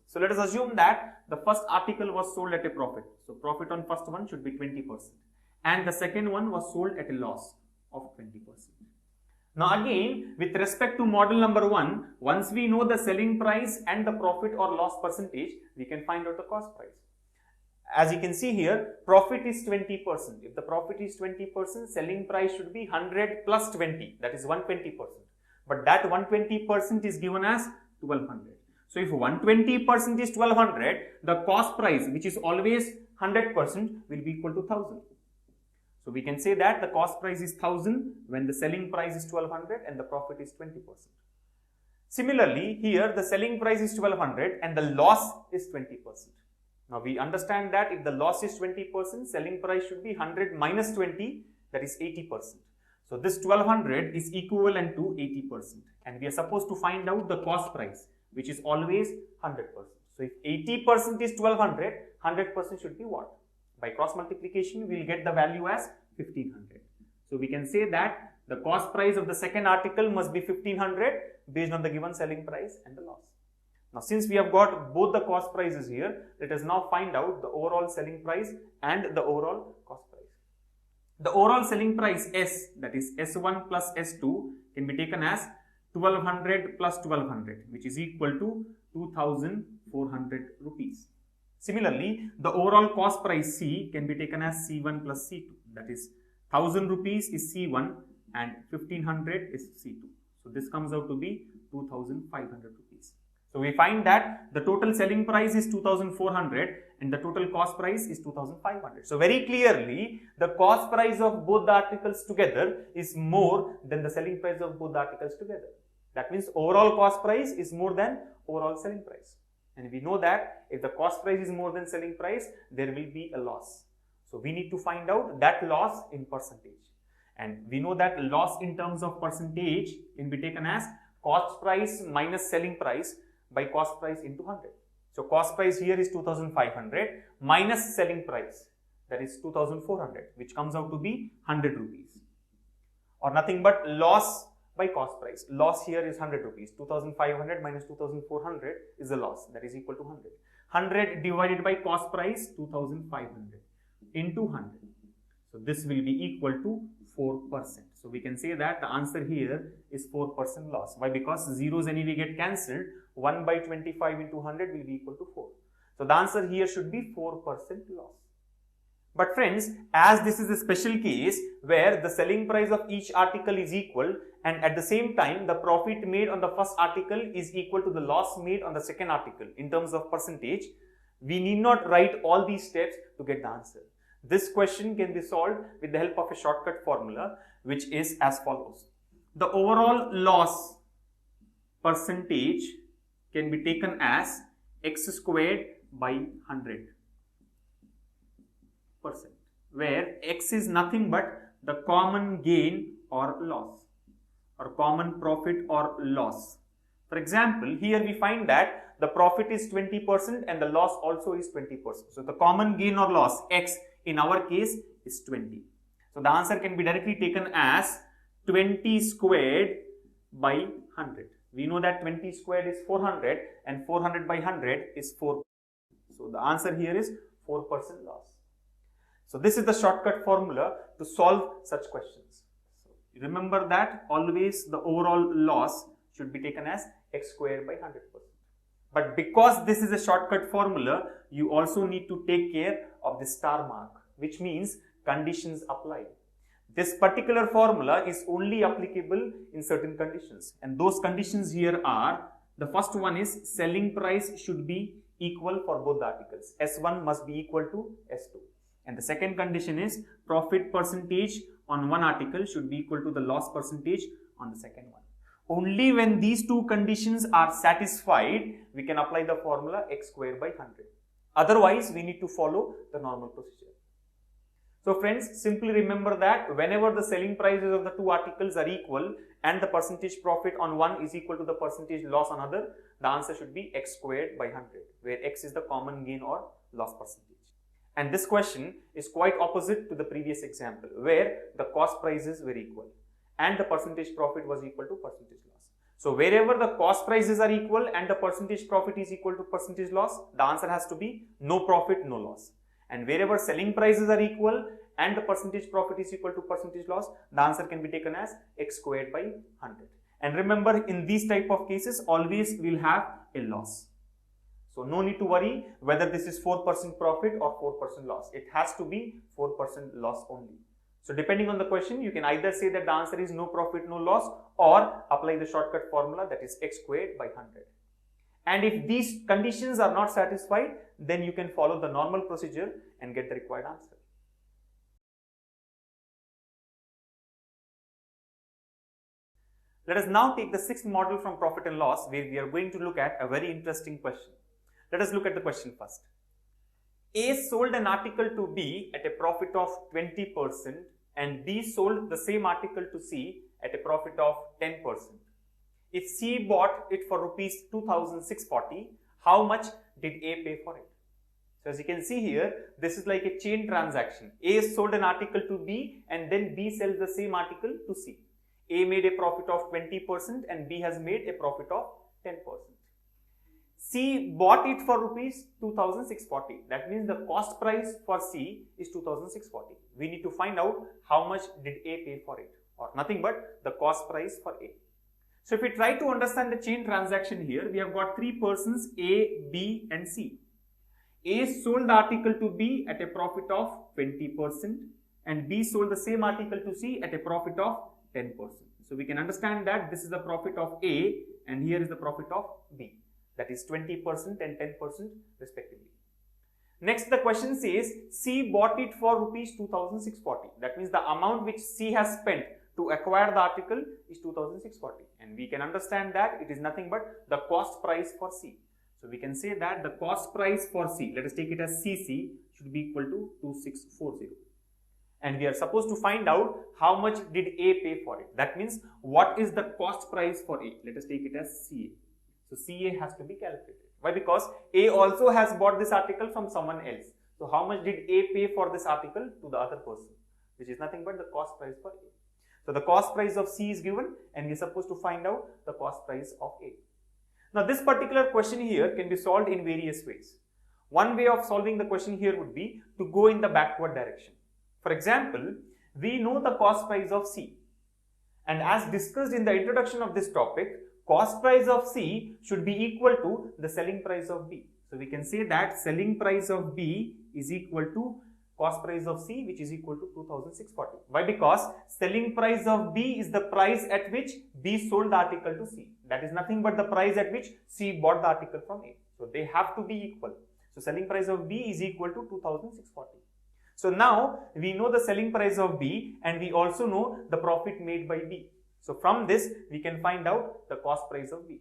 So let us assume that the first article was sold at a profit. So profit on first one should be 20% and the second one was sold at a loss of 20%. Now again, with respect to model number 1, once we know the selling price and the profit or loss percentage, we can find out the cost price. As you can see here, profit is 20%. If the profit is 20%, selling price should be 100 plus 20, that is 120%. But that 120% is given as 1200. So if 120% is 1200, the cost price, which is always 100%, will be equal to 1000. So we can say that the cost price is 1000 when the selling price is 1200 and the profit is 20%. Similarly, here the selling price is 1200 and the loss is 20%. Now we understand that if the loss is 20%, selling price should be 100 minus 20, that is 80%. So this 1200 is equivalent to 80% and we are supposed to find out the cost price, which is always 100%. So if 80% is 1200, 100% should be what? By cross multiplication, we will get the value as 1500. So we can say that the cost price of the second article must be 1500 based on the given selling price and the loss. Now since we have got both the cost prices here, let us now find out the overall selling price and the overall cost price. The overall selling price S, that is S1 plus S2, can be taken as 1200 plus 1200, which is equal to 2400 rupees. Similarly, the overall cost price C can be taken as C1 plus C2, that is 1000 rupees is C1 and 1500 is C2. So this comes out to be 2500 rupees. So we find that the total selling price is 2400 and the total cost price is 2500. So very clearly, the cost price of both the articles together is more than the selling price of both the articles together. That means overall cost price is more than overall selling price. And we know that if the cost price is more than selling price, there will be a loss. So we need to find out that loss in percentage. And we know that loss in terms of percentage can be taken as cost price minus selling price by cost price into 100. So cost price here is 2500 minus selling price, that is 2400, which comes out to be 100 rupees. Or nothing but loss by cost price. Loss here is 100 rupees. 2500 minus 2400 is the loss, that is equal to 100. 100 divided by cost price 2500 into 100. So this will be equal to 4%. So we can say that the answer here is 4% loss. Why? Because zeros anyway get cancelled. 1 by 25 into 100 will be equal to 4. So the answer here should be 4% loss. But friends, as this is a special case where the selling price of each article is equal and at the same time the profit made on the first article is equal to the loss made on the second article in terms of percentage, we need not write all these steps to get the answer. This question can be solved with the help of a shortcut formula, which is as follows. The overall loss percentage can be taken as x squared by 100%, where x is nothing but the common gain or loss or common profit or loss. For example, here we find that the profit is 20% and the loss also is 20%. So the common gain or loss x in our case is 20. So the answer can be directly taken as 20 squared by 100, We know that 20 squared is 400 and 400 by 100 is 4. So the answer here is 4% loss. So this is the shortcut formula to solve such questions. So remember that always the overall loss should be taken as x squared by 100%. But because this is a shortcut formula, you also need to take care of the star mark, which means conditions apply. This particular formula is only applicable in certain conditions, and those conditions here are, the first one is selling price should be equal for both the articles. S1 must be equal to S2. And the second condition is profit percentage on one article should be equal to the loss percentage on the second one. Only when these two conditions are satisfied, we can apply the formula x squared by 100. Otherwise, we need to follow the normal procedure. So friends, simply remember that whenever the selling prices of the two articles are equal and the percentage profit on one is equal to the percentage loss on other, the answer should be x squared by 100, where x is the common gain or loss percentage. And this question is quite opposite to the previous example, where the cost prices were equal and the percentage profit was equal to percentage loss. So wherever the cost prices are equal and the percentage profit is equal to percentage loss, the answer has to be no profit, no loss. And wherever selling prices are equal and the percentage profit is equal to percentage loss, the answer can be taken as x squared by 100. And remember, in these type of cases, always we will have a loss. So no need to worry whether this is 4% profit or 4% loss. It has to be 4% loss only. So depending on the question, you can either say that the answer is no profit, no loss, or apply the shortcut formula, that is x squared by 100. And if these conditions are not satisfied, then you can follow the normal procedure and get the required answer. Let us now take the sixth model from profit and loss, where we are going to look at a very interesting question. Let us look at the question first. A sold an article to B at a profit of 20% and B sold the same article to C at a profit of 10%. If C bought it for rupees 2,640, how much did A pay for it? So as you can see here, this is like a chain transaction. A sold an article to B and then B sells the same article to C. A made a profit of 20% and B has made a profit of 10%. C bought it for rupees 2,640. That means the cost price for C is 2,640. We need to find out how much did A pay for it, or nothing but the cost price for A. So if we try to understand the chain transaction here, we have got three persons A, B and C. A sold the article to B at a profit of 20% and B sold the same article to C at a profit of 10%. So we can understand that this is the profit of A and here is the profit of B. That is 20% and 10% respectively. Next, the question says C bought it for rupees 2,640. That means the amount which C has spent to acquire the article is 2,640. And we can understand that it is nothing but the cost price for C. So we can say that the cost price for C, let us take it as CC, should be equal to 2,640. And we are supposed to find out how much did A pay for it. That means what is the cost price for A? Let us take it as CA. So CA has to be calculated. Why? Because A also has bought this article from someone else. So how much did A pay for this article to the other person? Which is nothing but the cost price for A. So the cost price of C is given and we are supposed to find out the cost price of A. Now this particular question here can be solved in various ways. One way of solving the question here would be to go in the backward direction. For example, we know the cost price of C. And as discussed in the introduction of this topic, cost price of C should be equal to the selling price of B. So we can say that selling price of B is equal to cost price of C, which is equal to 2,640. Why? Because selling price of B is the price at which B sold the article to C. That is nothing but the price at which C bought the article from A. So they have to be equal. So selling price of B is equal to 2,640. So now we know the selling price of B and we also know the profit made by B. So from this we can find out the cost price of B.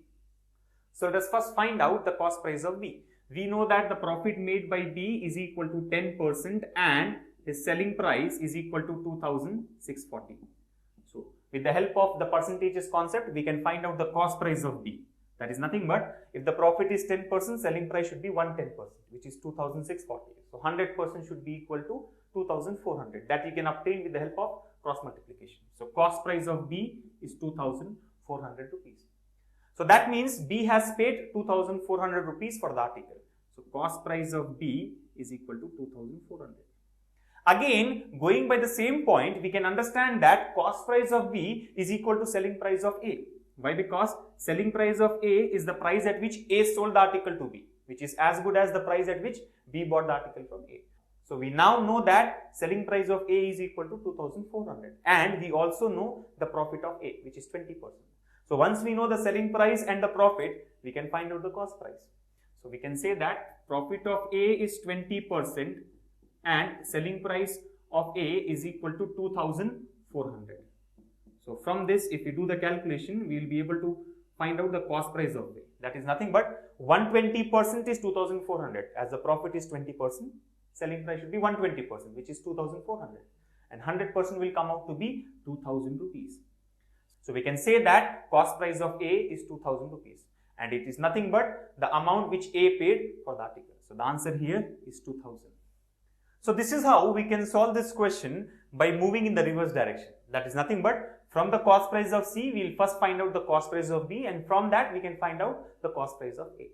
So let us first find out the cost price of B. We know that the profit made by B is equal to 10% and his selling price is equal to 2,640. So with the help of the percentages concept, we can find out the cost price of B. That is nothing but if the profit is 10%, selling price should be 110%, which is 2,640. So 100% should be equal to 2,400. That you can obtain with the help of cross multiplication. So cost price of B is 2,400 rupees. So that means B has paid 2400 rupees for the article. So cost price of B is equal to 2400. Again, going by the same point, we can understand that cost price of B is equal to selling price of A. Why? Because selling price of A is the price at which A sold the article to B, which is as good as the price at which B bought the article from A. So we now know that selling price of A is equal to 2400, and we also know the profit of A, which is 20%. So once we know the selling price and the profit, we can find out the cost price. So we can say that profit of A is 20% and selling price of A is equal to 2400. So from this, if we do the calculation, we will be able to find out the cost price of A. That is nothing but 120% is 2400. As the profit is 20%, selling price should be 120%, which is 2400. And 100% will come out to be 2000 rupees. So we can say that cost price of A is 2000 rupees. And it is nothing but the amount which A paid for the article. So the answer here is 2000. So this is how we can solve this question by moving in the reverse direction. That is nothing but from the cost price of C, we will first find out the cost price of B, and from that we can find out the cost price of A.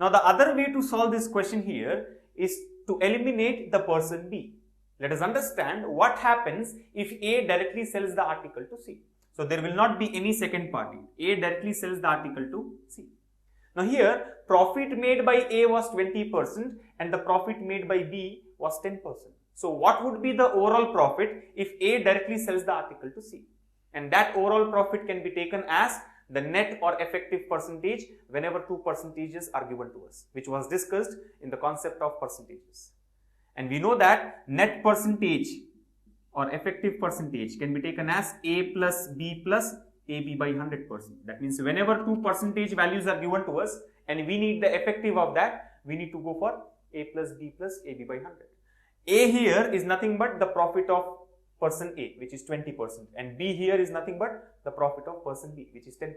Now the other way to solve this question here is to eliminate the person B. Let us understand what happens if A directly sells the article to C. So there will not be any second party. A directly sells the article to C. Now here, profit made by A was 20% and the profit made by B was 10%. So what would be the overall profit if A directly sells the article to C? And that overall profit can be taken as the net or effective percentage whenever two percentages are given to us, which was discussed in the concept of percentages. And we know that net percentage or effective percentage can be taken as A plus B plus AB by 100%. That means whenever two percentage values are given to us and we need the effective of that, we need to go for A plus B plus AB by 100. A here is nothing but the profit of person A, which is 20%, and B here is nothing but the profit of person B, which is 10%.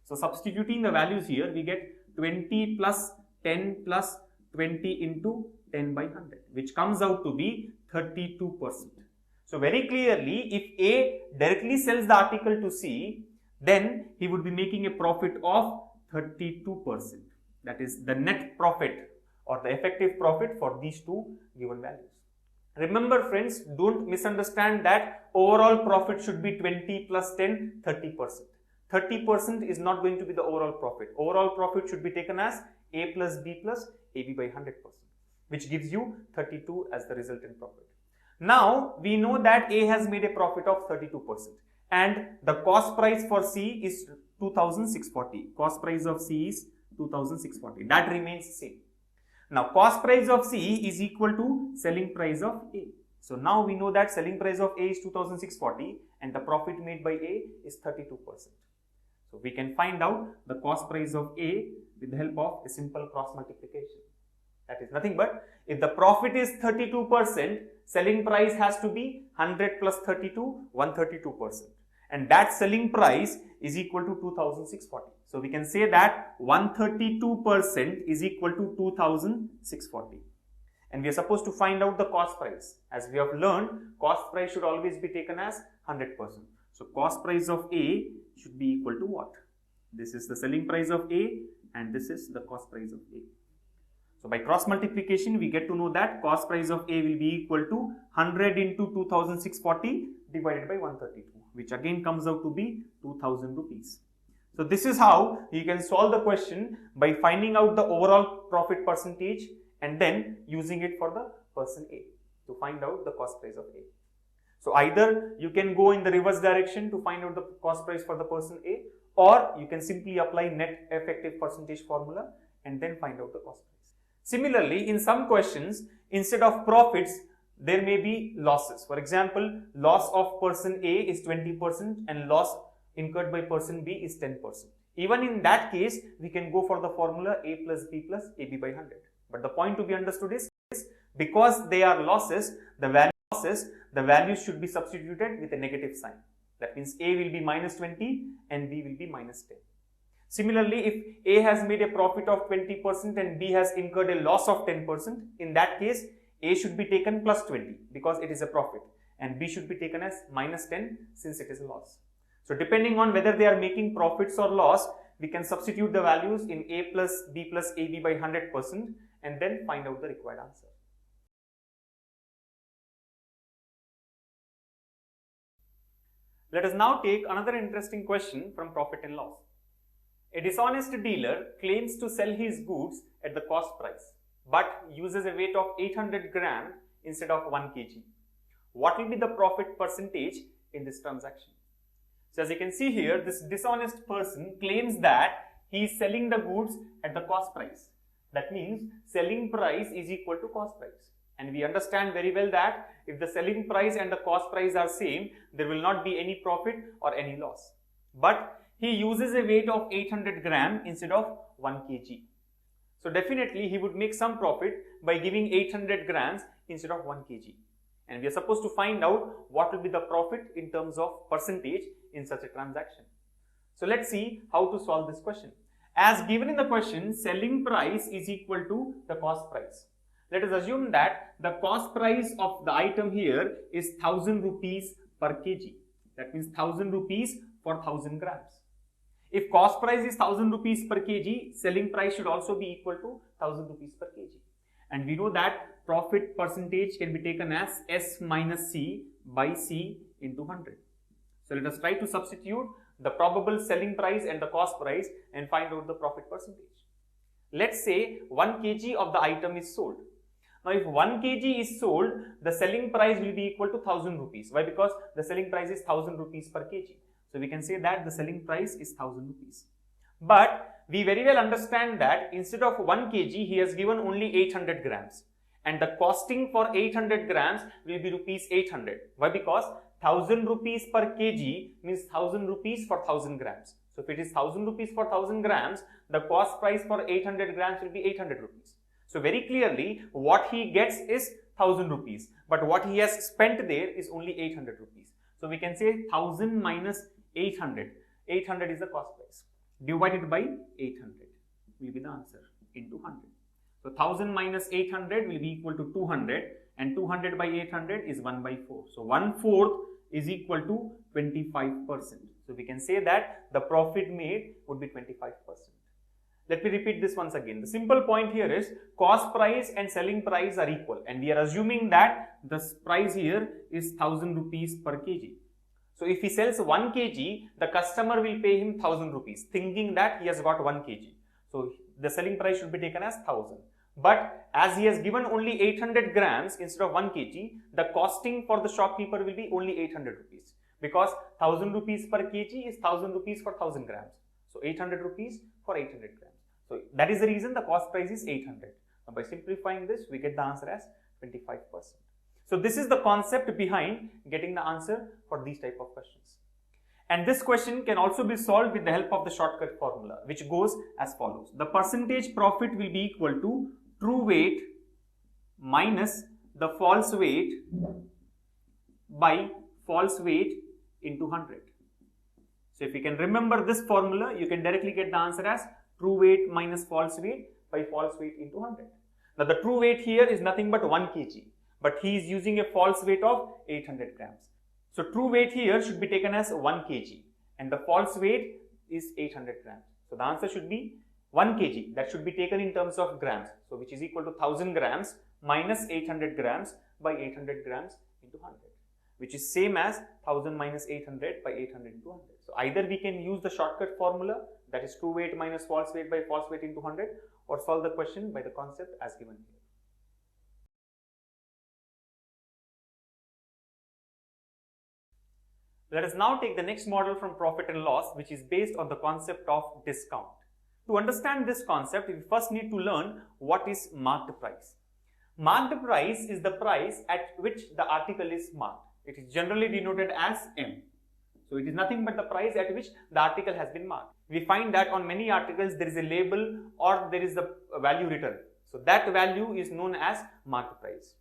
So substituting the values here, we get 20 plus 10 plus 20 into 10 by 100, which comes out to be 32%. So very clearly, if A directly sells the article to C, then he would be making a profit of 32%. That is the net profit or the effective profit for these two given values. Remember friends, don't misunderstand that overall profit should be 20 plus 10, 30%. 30% is not going to be the overall profit. Overall profit should be taken as A plus B plus AB by 100%, which gives you 32 as the resultant profit. Now, we know that A has made a profit of 32% and the cost price for C is 2640. Cost price of C is 2640. That remains same. Now, cost price of C is equal to selling price of A. So, now we know that selling price of A is 2640 and the profit made by A is 32%. So, we can find out the cost price of A with the help of a simple cross multiplication. That is nothing but if the profit is 32%, selling price has to be 100 plus 32, 132%. And that selling price is equal to 2640. So we can say that 132% is equal to 2640. And we are supposed to find out the cost price. As we have learned, cost price should always be taken as 100%. So cost price of A should be equal to what? This is the selling price of A and this is the cost price of A. So by cross multiplication, we get to know that cost price of A will be equal to 100 into 2640 divided by 132, which again comes out to be 2000 rupees. So this is how you can solve the question by finding out the overall profit percentage and then using it for the person A to find out the cost price of A. So either you can go in the reverse direction to find out the cost price for the person A, or you can simply apply net effective percentage formula and then find out the cost price. Similarly, in some questions, instead of profits, there may be losses. For example, loss of person A is 20% and loss incurred by person B is 10%. Even in that case, we can go for the formula A plus B plus AB by 100. But the point to be understood is because they are losses, the values should be substituted with a negative sign. That means A will be minus 20 and B will be minus 10. Similarly, if A has made a profit of 20% and B has incurred a loss of 10%, in that case, A should be taken plus 20 because it is a profit and B should be taken as minus 10 since it is a loss. So depending on whether they are making profits or loss, we can substitute the values in A plus B plus AB by 100% and then find out the required answer. Let us now take another interesting question from profit and loss. A dishonest dealer claims to sell his goods at the cost price but uses a weight of 800 gram instead of 1 kg. What will be the profit percentage in this transaction? So as you can see here, this dishonest person claims that he is selling the goods at the cost price. That means selling price is equal to cost price. And we understand very well that if the selling price and the cost price are same, there will not be any profit or any loss. But he uses a weight of 800 gram instead of 1 kg. So definitely he would make some profit by giving 800 grams instead of 1 kg. And we are supposed to find out what will be the profit in terms of percentage in such a transaction. So let's see how to solve this question. As given in the question, selling price is equal to the cost price. Let us assume that the cost price of the item here is 1000 rupees per kg. That means 1000 rupees for 1000 grams. If cost price is 1000 rupees per kg, selling price should also be equal to 1000 rupees per kg. And we know that profit percentage can be taken as S minus C by C into 100. So let us try to substitute the probable selling price and the cost price and find out the profit percentage. Let's say 1 kg of the item is sold. Now if 1 kg is sold, the selling price will be equal to 1000 rupees. Why? Because the selling price is 1000 rupees per kg. So we can say that the selling price is 1000 rupees. But we very well understand that instead of 1 kg, he has given only 800 grams. And the costing for 800 grams will be rupees 800. Why? Because 1000 rupees per kg means 1000 rupees for 1000 grams. So if it is 1000 rupees for 1000 grams, the cost price for 800 grams will be 800 rupees. So very clearly what he gets is 1000 rupees. But what he has spent there is only 800 rupees. So we can say 1000 minus 800. 800 is the cost price. Divided by 800 will be the answer into 100. So 1000 minus 800 will be equal to 200 and 200 by 800 is 1 by 4. So 1/4 is equal to 25%. So we can say that the profit made would be 25%. Let me repeat this once again. The simple point here is cost price and selling price are equal and we are assuming that the price here is 1000 rupees per kg. So if he sells 1 kg, the customer will pay him 1000 rupees thinking that he has got 1 kg. So the selling price should be taken as 1000. But as he has given only 800 grams instead of 1 kg, the costing for the shopkeeper will be only 800 rupees. Because 1000 rupees per kg is 1000 rupees for 1000 grams. So 800 rupees for 800 grams. So that is the reason the cost price is 800. Now by simplifying this, we get the answer as 25%. So this is the concept behind getting the answer for these type of questions. And this question can also be solved with the help of the shortcut formula, which goes as follows. The percentage profit will be equal to true weight minus the false weight by false weight into 100. So if you can remember this formula, you can directly get the answer as true weight minus false weight by false weight into 100. Now the true weight here is nothing but 1 kg, but he is using a false weight of 800 grams. So true weight here should be taken as 1 kg and the false weight is 800 grams. So the answer should be 1 kg, that should be taken in terms of grams. So which is equal to 1000 grams minus 800 grams by 800 grams into 100, which is same as 1000 minus 800 by 800 into 100. So either we can use the shortcut formula, that is true weight minus false weight by false weight into 100, or solve the question by the concept as given here. Let us now take the next model from profit and loss, which is based on the concept of discount. To understand this concept, we first need to learn what is marked price. Marked price is the price at which the article is marked. It is generally denoted as M. So it is nothing but the price at which the article has been marked. We find that on many articles there is a label or there is the value written. So that value is known as marked price.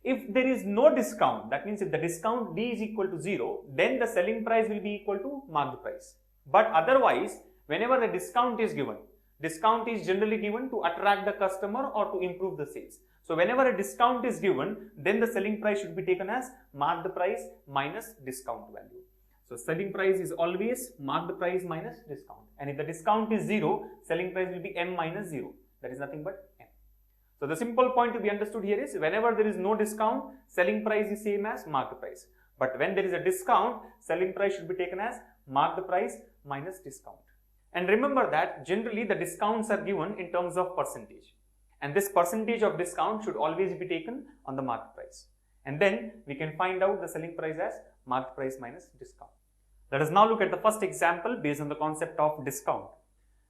If there is no discount, that means if the discount D is equal to 0, then the selling price will be equal to marked price. But otherwise, whenever a discount is given, discount is generally given to attract the customer or to improve the sales. So whenever a discount is given, then the selling price should be taken as marked price minus discount value. So selling price is always marked price minus discount. And if the discount is 0, selling price will be M minus 0. That is nothing but M. So the simple point to be understood here is whenever there is no discount, selling price is same as marked price. But when there is a discount, selling price should be taken as marked price minus discount. And remember that generally the discounts are given in terms of percentage. And this percentage of discount should always be taken on the marked price. And then we can find out the selling price as marked price minus discount. Let us now look at the first example based on the concept of discount.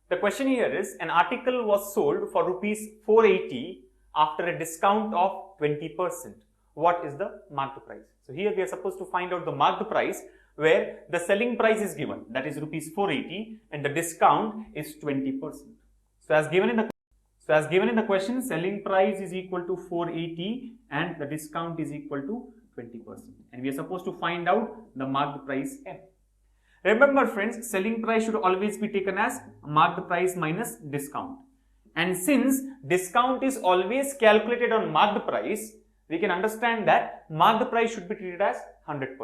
The question here is an article was sold for rupees 480 after a discount of 20%. What is the marked price? So here we are supposed to find out the marked price where the selling price is given, that is rupees 480, and the discount is 20%. So as given in the question, selling price is equal to 480 and the discount is equal to 20%. And we are supposed to find out the marked price M. Remember friends, selling price should always be taken as marked price minus discount. And since discount is always calculated on marked price, we can understand that marked price should be treated as 100%.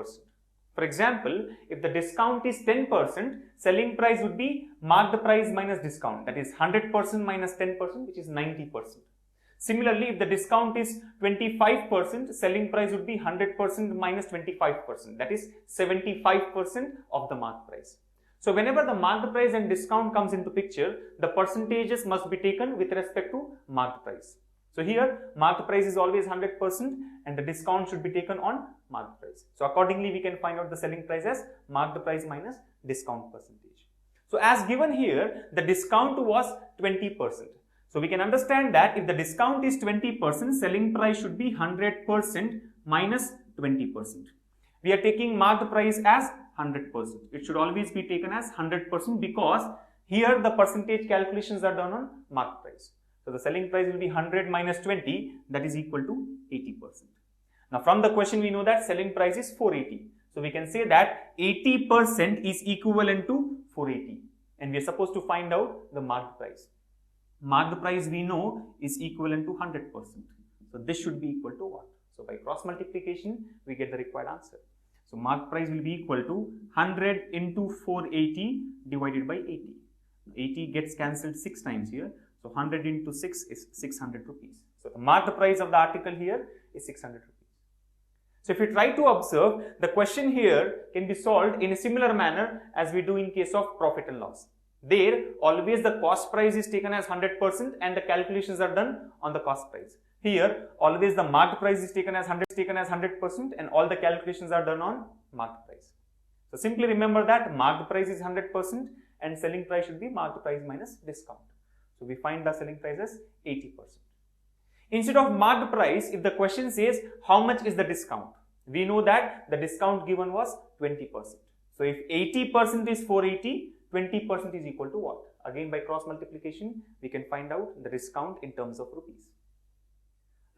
For example, if the discount is 10%, selling price would be marked price minus discount, that is 100% minus 10%, which is 90%. Similarly, if the discount is 25%, selling price would be 100% minus 25%, that is 75% of the marked price. So whenever the marked price and discount comes into picture, the percentages must be taken with respect to marked price. So here marked price is always 100% and the discount should be taken on marked price. So accordingly we can find out the selling price as marked price minus discount percentage. So as given here, the discount was 20%. So we can understand that if the discount is 20%, selling price should be 100% minus 20%. We are taking marked price as 100%. It should always be taken as 100% because here the percentage calculations are done on marked price. So the selling price will be 100 minus 20, that is equal to 80%. Now from the question we know that selling price is 480. So we can say that 80% is equivalent to 480 and we are supposed to find out the marked price. Marked price we know is equivalent to 100%. So this should be equal to what? So by cross multiplication we get the required answer. So marked price will be equal to 100 into 480 divided by 80. 80 gets cancelled 6 times here. So 100 into 6 is 600 rupees. So the marked price of the article here is 600 rupees. So if you try to observe, the question here can be solved in a similar manner as we do in case of profit and loss. There always the cost price is taken as 100% and the calculations are done on the cost price. Here always the marked price is taken as 100% and all the calculations are done on marked price. So simply remember that marked price is 100% and selling price should be marked price minus discount. So we find the selling price as 80%. Instead of marked price, if the question says how much is the discount, we know that the discount given was 20%. So if 80% is 480, 20% is equal to what? Again by cross multiplication, we can find out the discount in terms of rupees.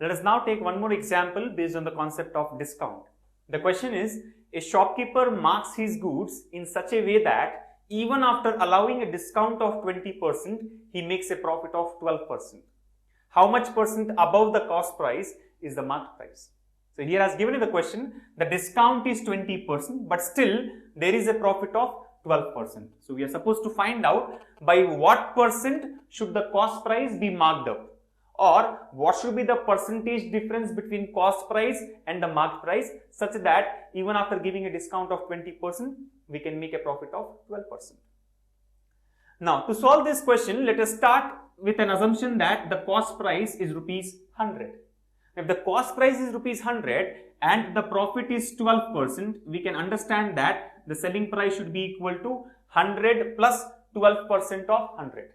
Let us now take one more example based on the concept of discount. The question is, a shopkeeper marks his goods in such a way that even after allowing a discount of 20%, he makes a profit of 12%. How much percent above the cost price is the marked price? So here as given in the question, the discount is 20%, but still there is a profit of 12%. So we are supposed to find out by what percent should the cost price be marked up, or what should be the percentage difference between cost price and the marked price such that even after giving a discount of 20%, we can make a profit of 12%. Now to solve this question, let us start with an assumption that the cost price is rupees 100. If the cost price is rupees 100 and the profit is 12%, we can understand that the selling price should be equal to 100 plus 12% of 100.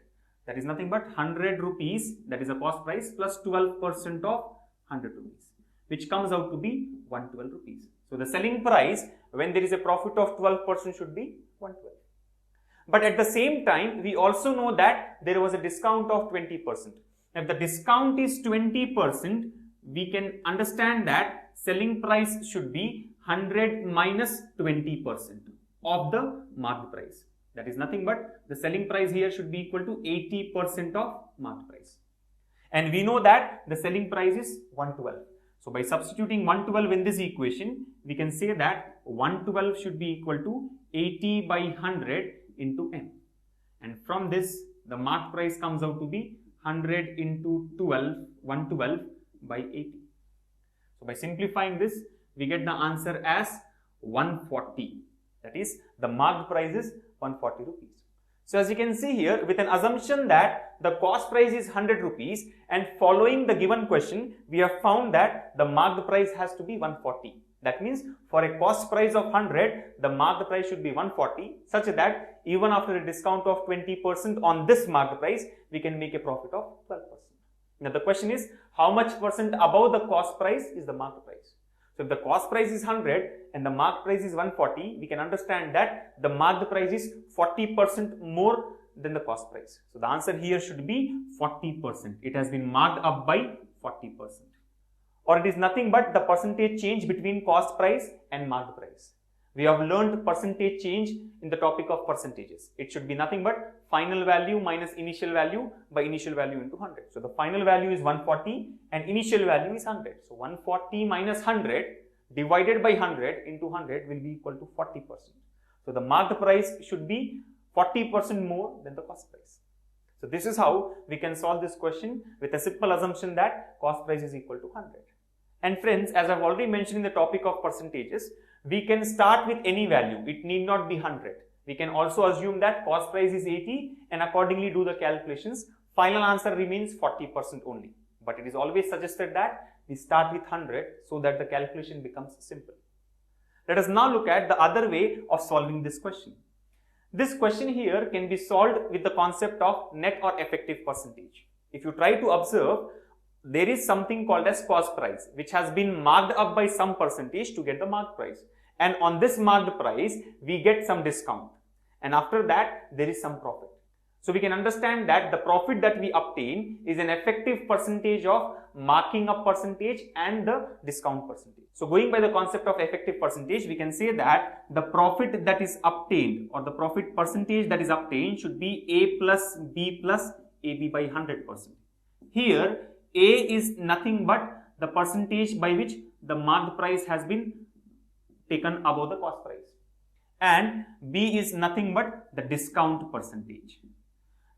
That is nothing but 100 rupees, that is the cost price, plus 12% of 100 rupees, which comes out to be 112 rupees. So the selling price when there is a profit of 12% should be 112. But at the same time, we also know that there was a discount of 20%. If the discount is 20%, we can understand that selling price should be 100 minus 20% of the marked price. That is nothing but the selling price here should be equal to 80% of marked price. And we know that the selling price is 112. So by substituting 112 in this equation, we can say that 112 should be equal to 80 by 100 into n. And from this, the marked price comes out to be 100 into 112 by 80. So by simplifying this, we get the answer as 140. That is, the marked price is 140 rupees. So as you can see here, with an assumption that the cost price is 100 rupees and following the given question, we have found that the marked price has to be 140. That means for a cost price of 100, the marked price should be 140, such that even after a discount of 20% on this marked price, we can make a profit of 12%. Now the question is, how much percent above the cost price is the marked price? So if the cost price is 100 and the marked price is 140, we can understand that the marked price is 40% more than the cost price. So the answer here should be 40%. It has been marked up by 40%. Or it is nothing but the percentage change between cost price and marked price. We have learned percentage change in the topic of percentages. It should be nothing but final value minus initial value by initial value into 100. So the final value is 140 and initial value is 100. So 140 minus 100 divided by 100 into 100 will be equal to 40%. So the marked price should be 40% more than the cost price. So this is how we can solve this question with a simple assumption that cost price is equal to 100. And friends, as I've already mentioned in the topic of percentages, we can start with any value. It need not be 100. We can also assume that cost price is 80 and accordingly do the calculations. Final answer remains 40% only. But it is always suggested that we start with 100 so that the calculation becomes simple. Let us now look at the other way of solving this question. This question here can be solved with the concept of net or effective percentage. If you try to observe, there is something called as cost price, which has been marked up by some percentage to get the marked price. And on this marked price, we get some discount. And after that, there is some profit. So we can understand that the profit that we obtain is an effective percentage of marking up percentage and the discount percentage. So going by the concept of effective percentage, we can say that the profit that is obtained or the profit percentage that is obtained should be A plus B plus AB by 100%. Here, A is nothing but the percentage by which the marked price has been taken above the cost price. And B is nothing but the discount percentage.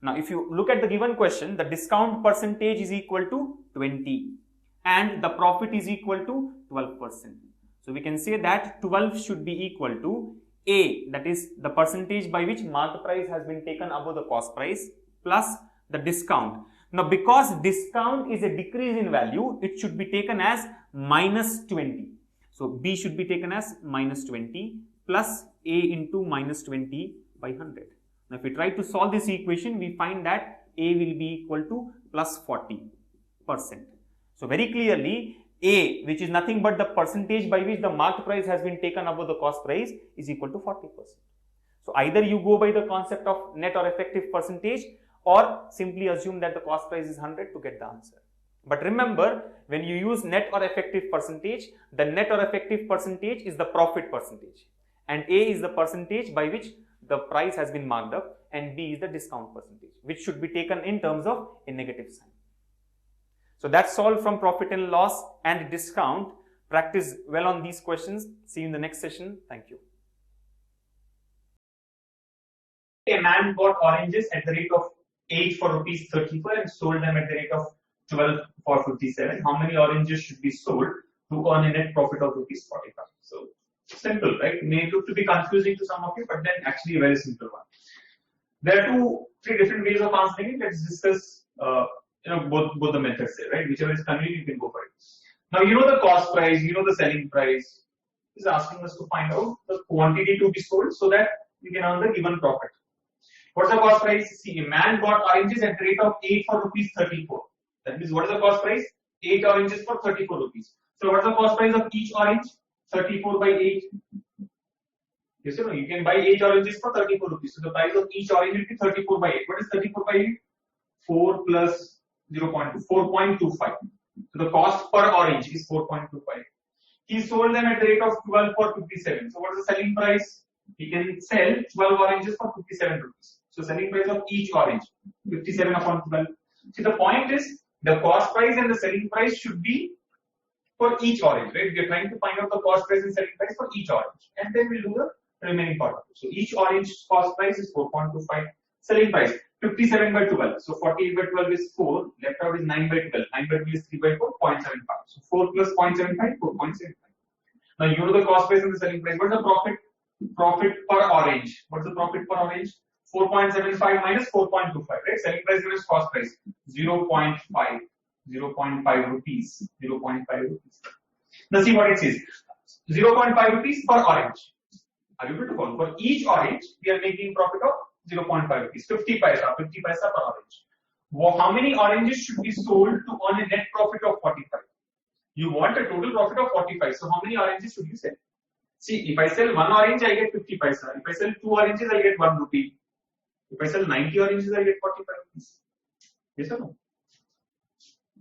Now, if you look at the given question, the discount percentage is equal to 20 and the profit is equal to 12%. So we can say that 12 should be equal to A, that is the percentage by which marked price has been taken above the cost price, plus the discount. Now, because discount is a decrease in value, it should be taken as minus 20. So B should be taken as minus 20 plus A into minus 20 by 100. Now, if we try to solve this equation, we find that A will be equal to plus 40%. So very clearly, A, which is nothing but the percentage by which the marked price has been taken above the cost price, is equal to 40%. So either you go by the concept of net or effective percentage, or simply assume that the cost price is 100 to get the answer. But remember, when you use net or effective percentage, the net or effective percentage is the profit percentage, and A is the percentage by which the price has been marked up, and B is the discount percentage, which should be taken in terms of a negative sign. So that's all from profit and loss and discount. Practice well on these questions. See you in the next session. Thank you. A man bought oranges at the rate of 8 for rupees 34 and sold them at the rate of 12 for 57. How many oranges should be sold to earn a net profit of rupees 45? So simple, right? May look to be confusing to some of you, but then actually a very simple one. There are three different ways of answering it. Let's discuss both the methods there, right? Whichever is convenient, you can go for it. Now you know the cost price, you know the selling price. Is asking us to find out the quantity to be sold so that we can earn the given profit. What's the cost price? See, a man bought oranges at the rate of 8 for rupees 34. That means what is the cost price? 8 oranges for 34 rupees. So what's the cost price of each orange? 34 by 8. Yes or no? You can buy 8 oranges for 34 rupees. So the price of each orange will be 34 by 8. What is 34 by 8? 4 plus 0.2, 4.25. So the cost per orange is 4.25. He sold them at the rate of 12 for 57. So what is the selling price? He can sell 12 oranges for 57 rupees. So selling price of each orange, 57 upon 12. See, the point is the cost price and the selling price should be for each orange, right? We are trying to find out the cost price and selling price for each orange. And then we'll do the remaining part of it. So each orange cost price is 4.25. Selling price 57 by 12. So 48 by 12 is 4. Left out is 9 by 12. 9 by 12 is 3 by 4, 0.75. So 4 plus 0.75, 4.75. Now you know the cost price and the selling price. What's the profit? Profit per orange. What's the profit per orange? 4.75 minus 4.25, right? Selling price minus cost price 0.5 rupees. 0.5 rupees. Now see what it says. 0.5 rupees per orange. Are you able to follow? For each orange, we are making profit of 0.5 rupees. 50 paisa per orange. Well, how many oranges should be sold to earn a net profit of 45? You want a total profit of 45. So how many oranges should you sell? See, if I sell one orange, I get 50 paisa. If I sell two oranges, I get 1 rupee. If I sell 90 oranges, I get 45 rupees. Yes or no?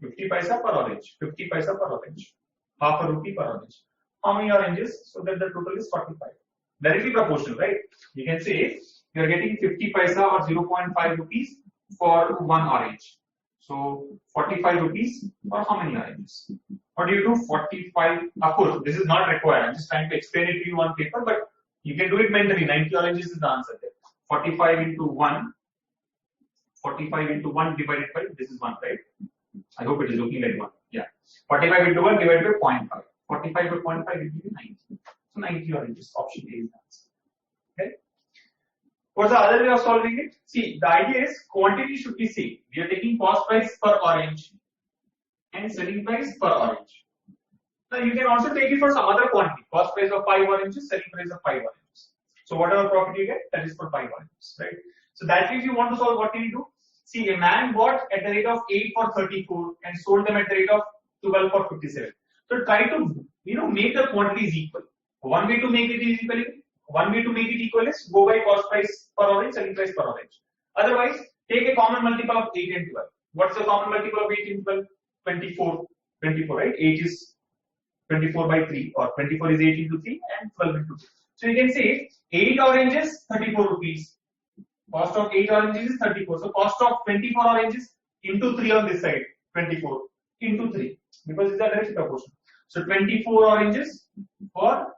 50 paisa per orange. 50 paisa per orange. Half a rupee per orange. How many oranges? So that the total is 45. Directly proportional, right? You can say you are getting 50 paisa or 0.5 rupees for one orange. So 45 rupees for how many oranges? What do you do? 45. Of course, this is not required. I'm just trying to explain it to you on paper, but you can do it mentally. 90 oranges is the answer there. 45 into 1. 45 into 1 divided by, this is 1, right? I hope it is looking like 1. Yeah. 45 into 1 divided by 0.5. 45 by 0.5 will give you 90. So 90 oranges. Option A is the answer. Okay. What's the other way of solving it? See, the idea is quantity should be same. We are taking cost price per orange and selling price per orange. Now you can also take it for some other quantity. Cost price of 5 oranges, selling price of 5 oranges. So whatever profit you get, that is for 5 oranges, right? So that if you want to solve, what can you do? See, a man bought at the rate of 8 for 34 and sold them at the rate of 12 for 57. So try to make the quantities equal. One way to make it equal is go by cost price per orange, selling price per orange. Otherwise, take a common multiple of 8 and 12. What's the common multiple of 8 and 12? 24. 24, right? 8 is 24 by 3, or 24 is 8 into 3 and 12 into 2. So you can say 8 oranges, 34 rupees. Cost of 8 oranges is 34. So cost of 24 oranges into 3 on this side, 24 into 3, because these are directly proportional. So 24 oranges for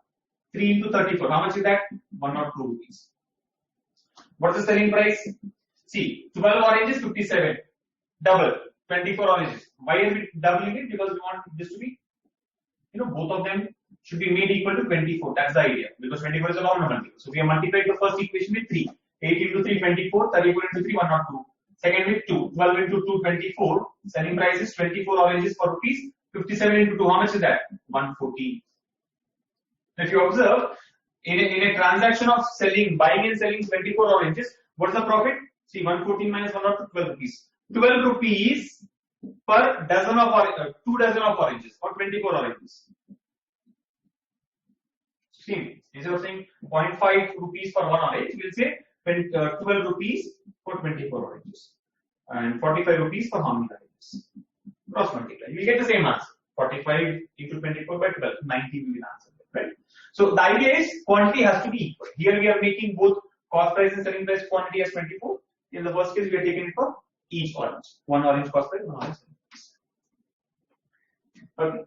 3 into 34. How much is that? 102 rupees. What's the selling price? See, 12 oranges, 57. Double. 24 oranges. Why are we doubling it? Because we want this to be, both of them should be made equal to 24. That's the idea. Because 24 is a normal multiple. So we have multiplied the first equation with 3. 8 into 3, 24. 34 into 3, 102. Second with 2. 12 into 2, 24. Selling price is 24 oranges for rupees. 57 into 2. How much is that? 114. If you observe, in a transaction of buying and selling 24 oranges, what's the profit? See, 114 minus 102, 12 rupees. 12 rupees per dozen of 2 dozen of oranges or 24 oranges. See, instead of saying 0.5 rupees for one orange, we'll say 12 rupees for 24 oranges and 45 rupees for how many oranges? Cross multiply. You get the same answer. 45 into 24 by 12, 90 will be the answer, right? So the idea is quantity has to be equal. Here we are making both cost price and selling price quantity as 24. In the first case, we are taking it for each orange. One orange cost price, one orange selling price. Okay.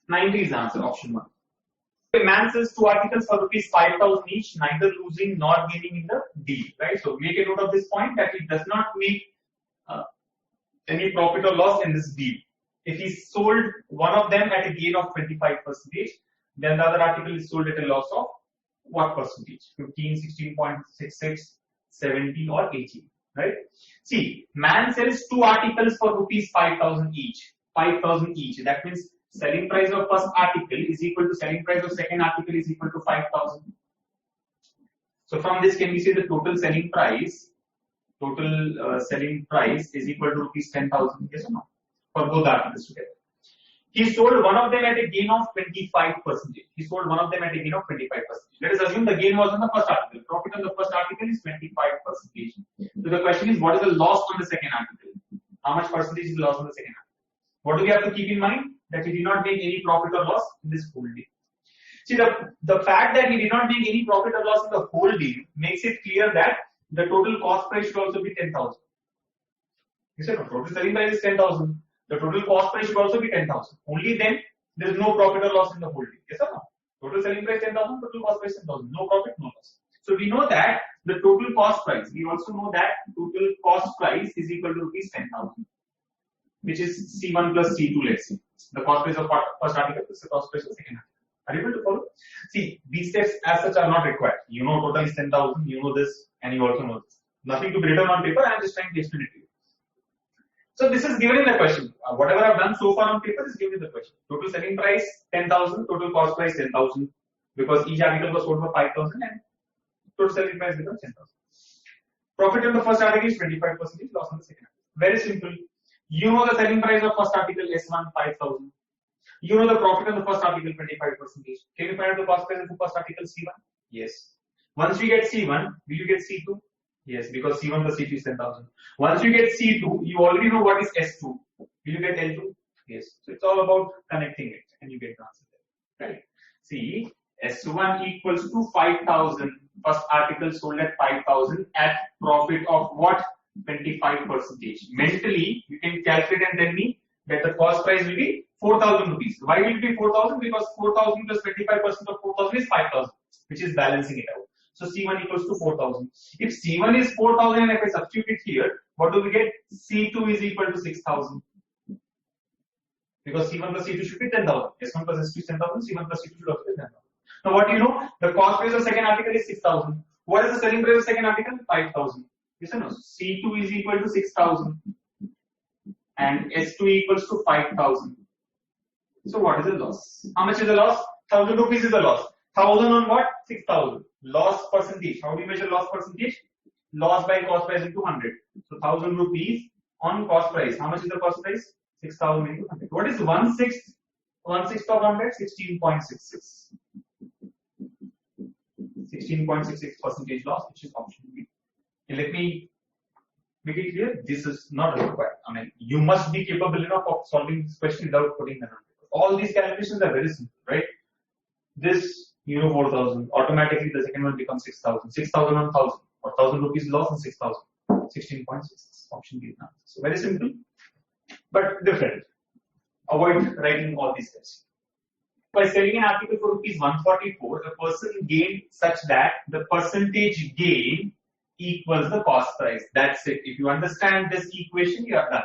90 is the answer, option 1. A man sells 2 articles for rupees 5,000 each, neither losing nor gaining in the deal, right? So make a note of this point that it does not make any profit or loss in this deal. If he sold one of them at a gain of 25%, then the other article is sold at a loss of what percentage? 15, 16.66, 17 or 18, right? See, man sells 2 articles for rupees 5,000 each. 5,000 each. That means selling price of first article is equal to selling price of second article is equal to 5,000. So from this, can we say the total selling price? Total selling price is equal to rupees 10,000. Yes or no? For both articles together. He sold one of them at a gain of 25%. He sold one of them at a gain of 25%. Let us assume the gain was on the first article. Profit on the first article is 25%. So the question is, what is the loss on the second article? How much percentage is the loss on the second article? What do we have to keep in mind? That he did not make any profit or loss in this whole deal. See, the fact that he did not make any profit or loss in the whole deal makes it clear that the total cost price should also be 10,000. You said no, total selling price is 10,000. The total cost price should also be 10,000. Only then there is no profit or loss in the whole deal. Yes or no? Total Total selling price 10,000, total cost price 10,000. No profit, no loss. So we know that the total cost price. We also know that total cost price is equal to rupees 10,000, which is C1 plus C2. Let's see. The cost price of first article is the cost price of second article. Are you able to follow? See, these steps as such are not required. You know total is 10,000, you know this, and you also know this. Nothing to be written on paper, I am just trying to explain it to you. So this is given in the question. Whatever I've done so far on paper is given in the question. Total selling price 10,000, total cost price 10,000, because each article was sold for 5,000 and total selling price becomes 10,000. Profit in the first article is 25%, loss on the second article. Very simple. You know the selling price of first article S1 5,000. You know the profit in the first article 25%. Can you find out the cost price of the first article C1? Yes. Once we get C1, will you get C2? Yes, because C1 plus C2 is 10,000. Once you get C2, you already know what is S2. Will you get L2? Yes. So it's all about connecting it and you get the answer there. Right? See, S1 equals to 5,000. First article sold at 5,000 at profit of what? 25%. Mentally, you can calculate and tell me that the cost price will be 4,000 rupees. Why will it be 4,000? Because 4,000 plus 25% of 4,000 is 5,000, which is balancing it out. So C1 equals to 4,000. If C1 is 4,000 and if I substitute it here, what do we get? C2 is equal to 6,000. Because C1 plus C2 should be 10,000. S1 plus S2 is 10,000. C1 plus C2 should also be 10,000. Now what do you know? The cost price of second article is 6,000. What is the selling price of second article? 5,000. Yes or no? C2 is equal to 6,000 and S2 equals to 5,000. So what is the loss? How much is the loss? 1,000 rupees is the loss. 1,000 on what? 6,000. Loss percentage. How do you measure loss percentage? Loss by cost price into 100. So 1,000 rupees on cost price. How much is the cost price? 6,000 into 100. What is 1/6? 1/6 of 100? 16.66. 16.66% loss, which is option B. And let me make it clear, this is not required. I mean, you must be capable enough of solving this question without putting them on paper. All these calculations are very simple, right? This, 4,000, automatically the second one becomes 6,000. 6,000 on 1,000, or 1,000 rupees loss on 6,000. 16.66, option B. So very simple, but different. Avoid writing all these steps. By selling an article for rupees 144, the person gained such that the percentage gain equals the cost price. That's it. If you understand this equation, you are done.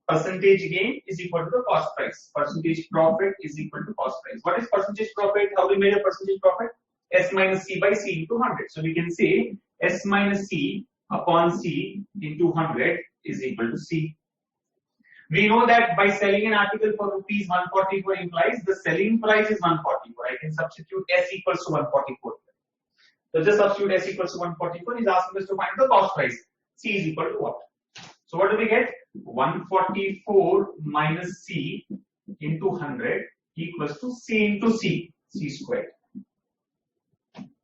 Percentage gain is equal to the cost price. Percentage profit is equal to cost price. What is percentage profit? How do we measure percentage profit? S minus C by C into 100. So we can say S minus C upon C into 100 is equal to C. We know that by selling an article for rupees 144 implies the selling price is 144. I can substitute S equals to 144. So just substitute S equals to 144. He's asking us to find the cost price. C is equal to what? So what do we get? 144 minus C into 100 equals to C into C, C squared.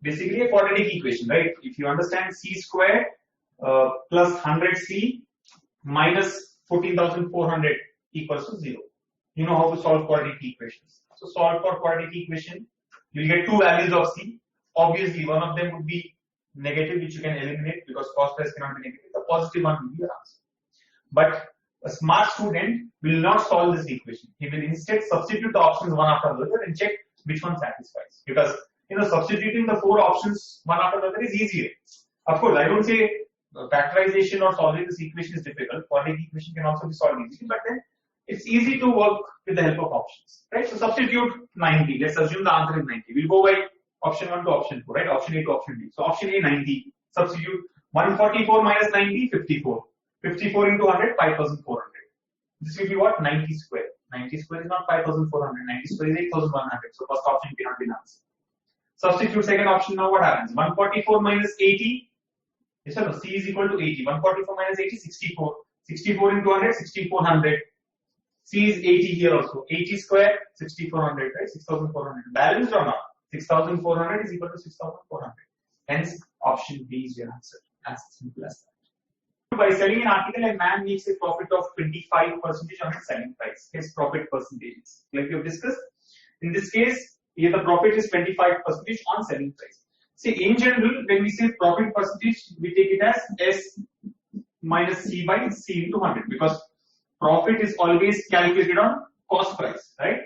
Basically a quadratic equation, right? If you understand C squared plus 100C minus 14,400 equals to 0. You know how to solve quadratic equations. So solve for quadratic equation, you'll get two values of C. Obviously, one of them would be negative, which you can eliminate because cost price cannot be negative. The positive one will be your answer. But a smart student will not solve this equation. He will instead substitute the options one after the other and check which one satisfies. Because substituting the four options one after the other is easier. Of course, I don't say factorization or solving this equation is difficult. Quadratic equation can also be solved easily, but then it's easy to work with the help of options, right? So substitute 90. Let's assume the answer is 90. We'll go by option 1 to option 4, right? Option A to option B. So option A 90. Substitute 144 minus 90, 54. 54 into 100, 5,400. This will be what? 90 square. 90 square is not 5,400. 90 square is 8,100. So first option cannot be answered. Substitute second option. Now what happens? 144 minus 80. Yes or no? C is equal to 80. 144 minus 80, 64. 64 into 100, 6,400. C is 80 here also. 80 square, 6,400, right? 6,400. Balanced or not? 6,400 is equal to 6,400. Hence, option B is your answer. As simple as that. By selling an article, a man makes a profit of 25% on his selling price. His profit percentages, like we have discussed. In this case, here the profit is 25% on selling price. See, in general, when we say profit percentage, we take it as S minus C by C into 100 because profit is always calculated on cost price, right?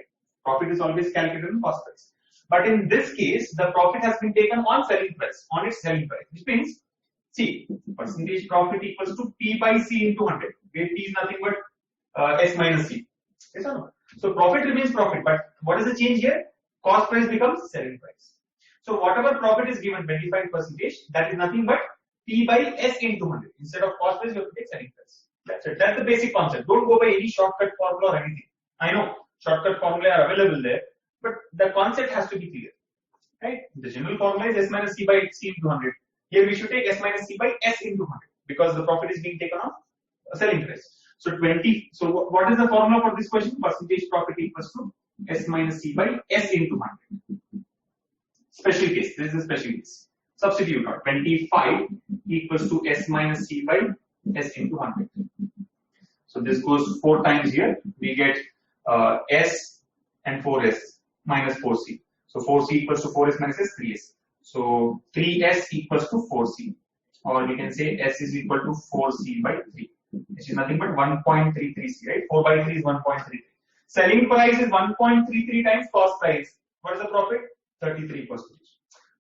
Profit is always calculated on cost price. But in this case, the profit has been taken on selling price, on its selling price, which means, see, percentage profit equals to P by C into 100, where P is nothing but S minus C. Yes or no? So profit remains profit, but what is the change here? Cost price becomes selling price. So whatever profit is given 25%, that is nothing but P by S into 100. Instead of cost price, you have to take selling price. That's it. That's the basic concept. Don't go by any shortcut formula or anything. I know shortcut formula are available there, but the concept has to be clear. Right? The general formula is S minus C by C into 100. Here we should take S minus C by S into 100 because the profit is being taken on selling price. So 20. So what is the formula for this question? Percentage profit equals to S minus C by S into 100. Special case. This is a special case. Substitute out. 25 equals to S minus C by S into 100. So this goes 4 times here. We get S and 4S minus 4C. So 4C equals to 4S minus S, 3S. So 3S equals to 4C. Or we can say S is equal to 4C by 3. Which is nothing but 1.33C, right? 4 by 3 is 1.33. Selling price is 1.33 times cost price. What is the profit? 33%.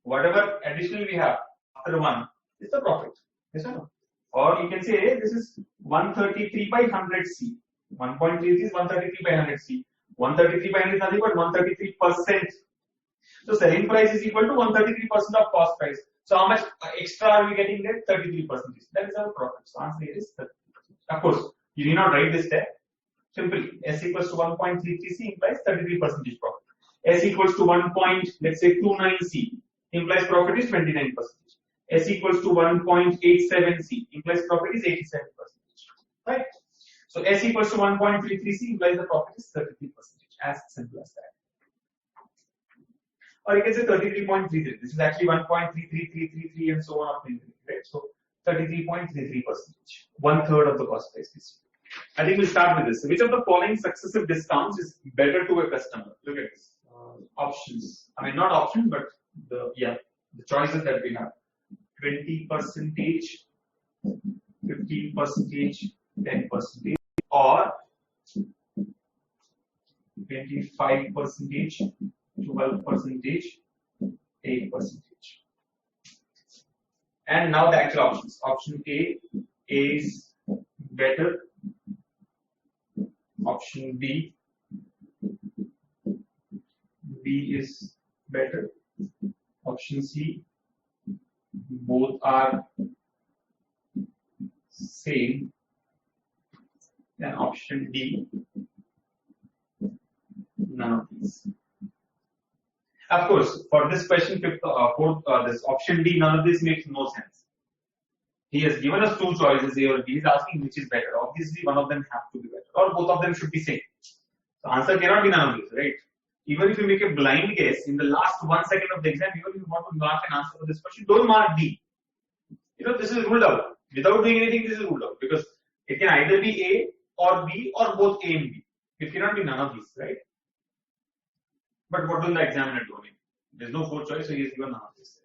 Whatever additional we have after 1 is the profit. Yes or no? Or you can say this is 133 by 100C. 1.33 is 133 by 100C. 133 by 100 is nothing but 133%. So selling price is equal to 133% of cost price. So how much extra are we getting there? 33%. That is our profit. So answer here is 33%. Of course, you need not write this there. Simply, S equals to 1.33C implies 33% profit. S equals to 1.29C implies profit is 29%. S equals to 1.87C implies profit is 87%. Right? So S equals to 1.33C implies the profit is 33%. As simple as that. Or you can say 33.33. This is actually 1.33333 and so on up to infinity, right? So 33.33%. 1/3 of the cost price. I think we'll start with this. Which of the following successive discounts is better to a customer? Look at this. Options. I mean, not options, but the choices that we have. 20%, 15%, 10%, or 25%, 12%, 8%. And now the actual options. Option A is better. Option B is better. Option C, both are same. And option D, none of these. Of course, for this question, this option D, none of this makes no sense. He has given us 2 choices A or B. He is asking which is better. Obviously, one of them have to be better, or both of them should be same. So answer cannot be none of these, right? Even if you make a blind guess in the last 1 second of the exam, even if you want to mark an answer for this question, don't mark D. This is ruled out. Without doing anything, this is ruled out because it can either be A or B or both A and B. It cannot be none of these, right? But what will the examiner do? There's no 4th choice, so he has given none of this.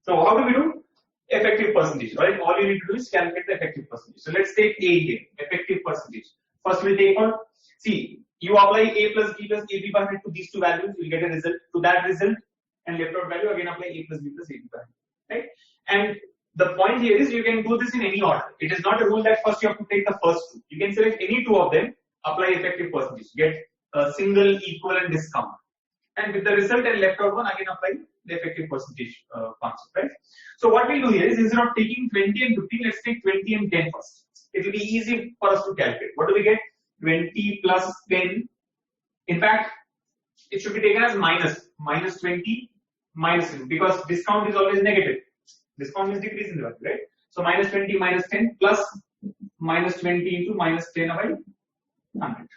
So how do we do? Effective percentage, right? All you need to do is calculate the effective percentage. So let's take A here, effective percentage. First we'll take on, see, you apply A plus B plus AB by 100 to these 2 values, you'll get a result. To that result and left out value, again apply A plus B plus AB by 100, right? And the point here is you can do this in any order. It is not a rule that first you have to take the first 2. You can select any 2 of them, apply effective percentage, get a single equivalent discount. And with the result and left out one, again apply the effective percentage concept, right? So what we'll do here is instead of taking 20 and 15, let's take 20 and 10 first. It will be easy for us to calculate. What do we get? 20 plus 10. In fact, it should be taken as minus 20 minus 10 because discount is always negative. Discount is decreasing the value, right? So minus 20 minus 10 plus minus 20 into minus 10 by 100.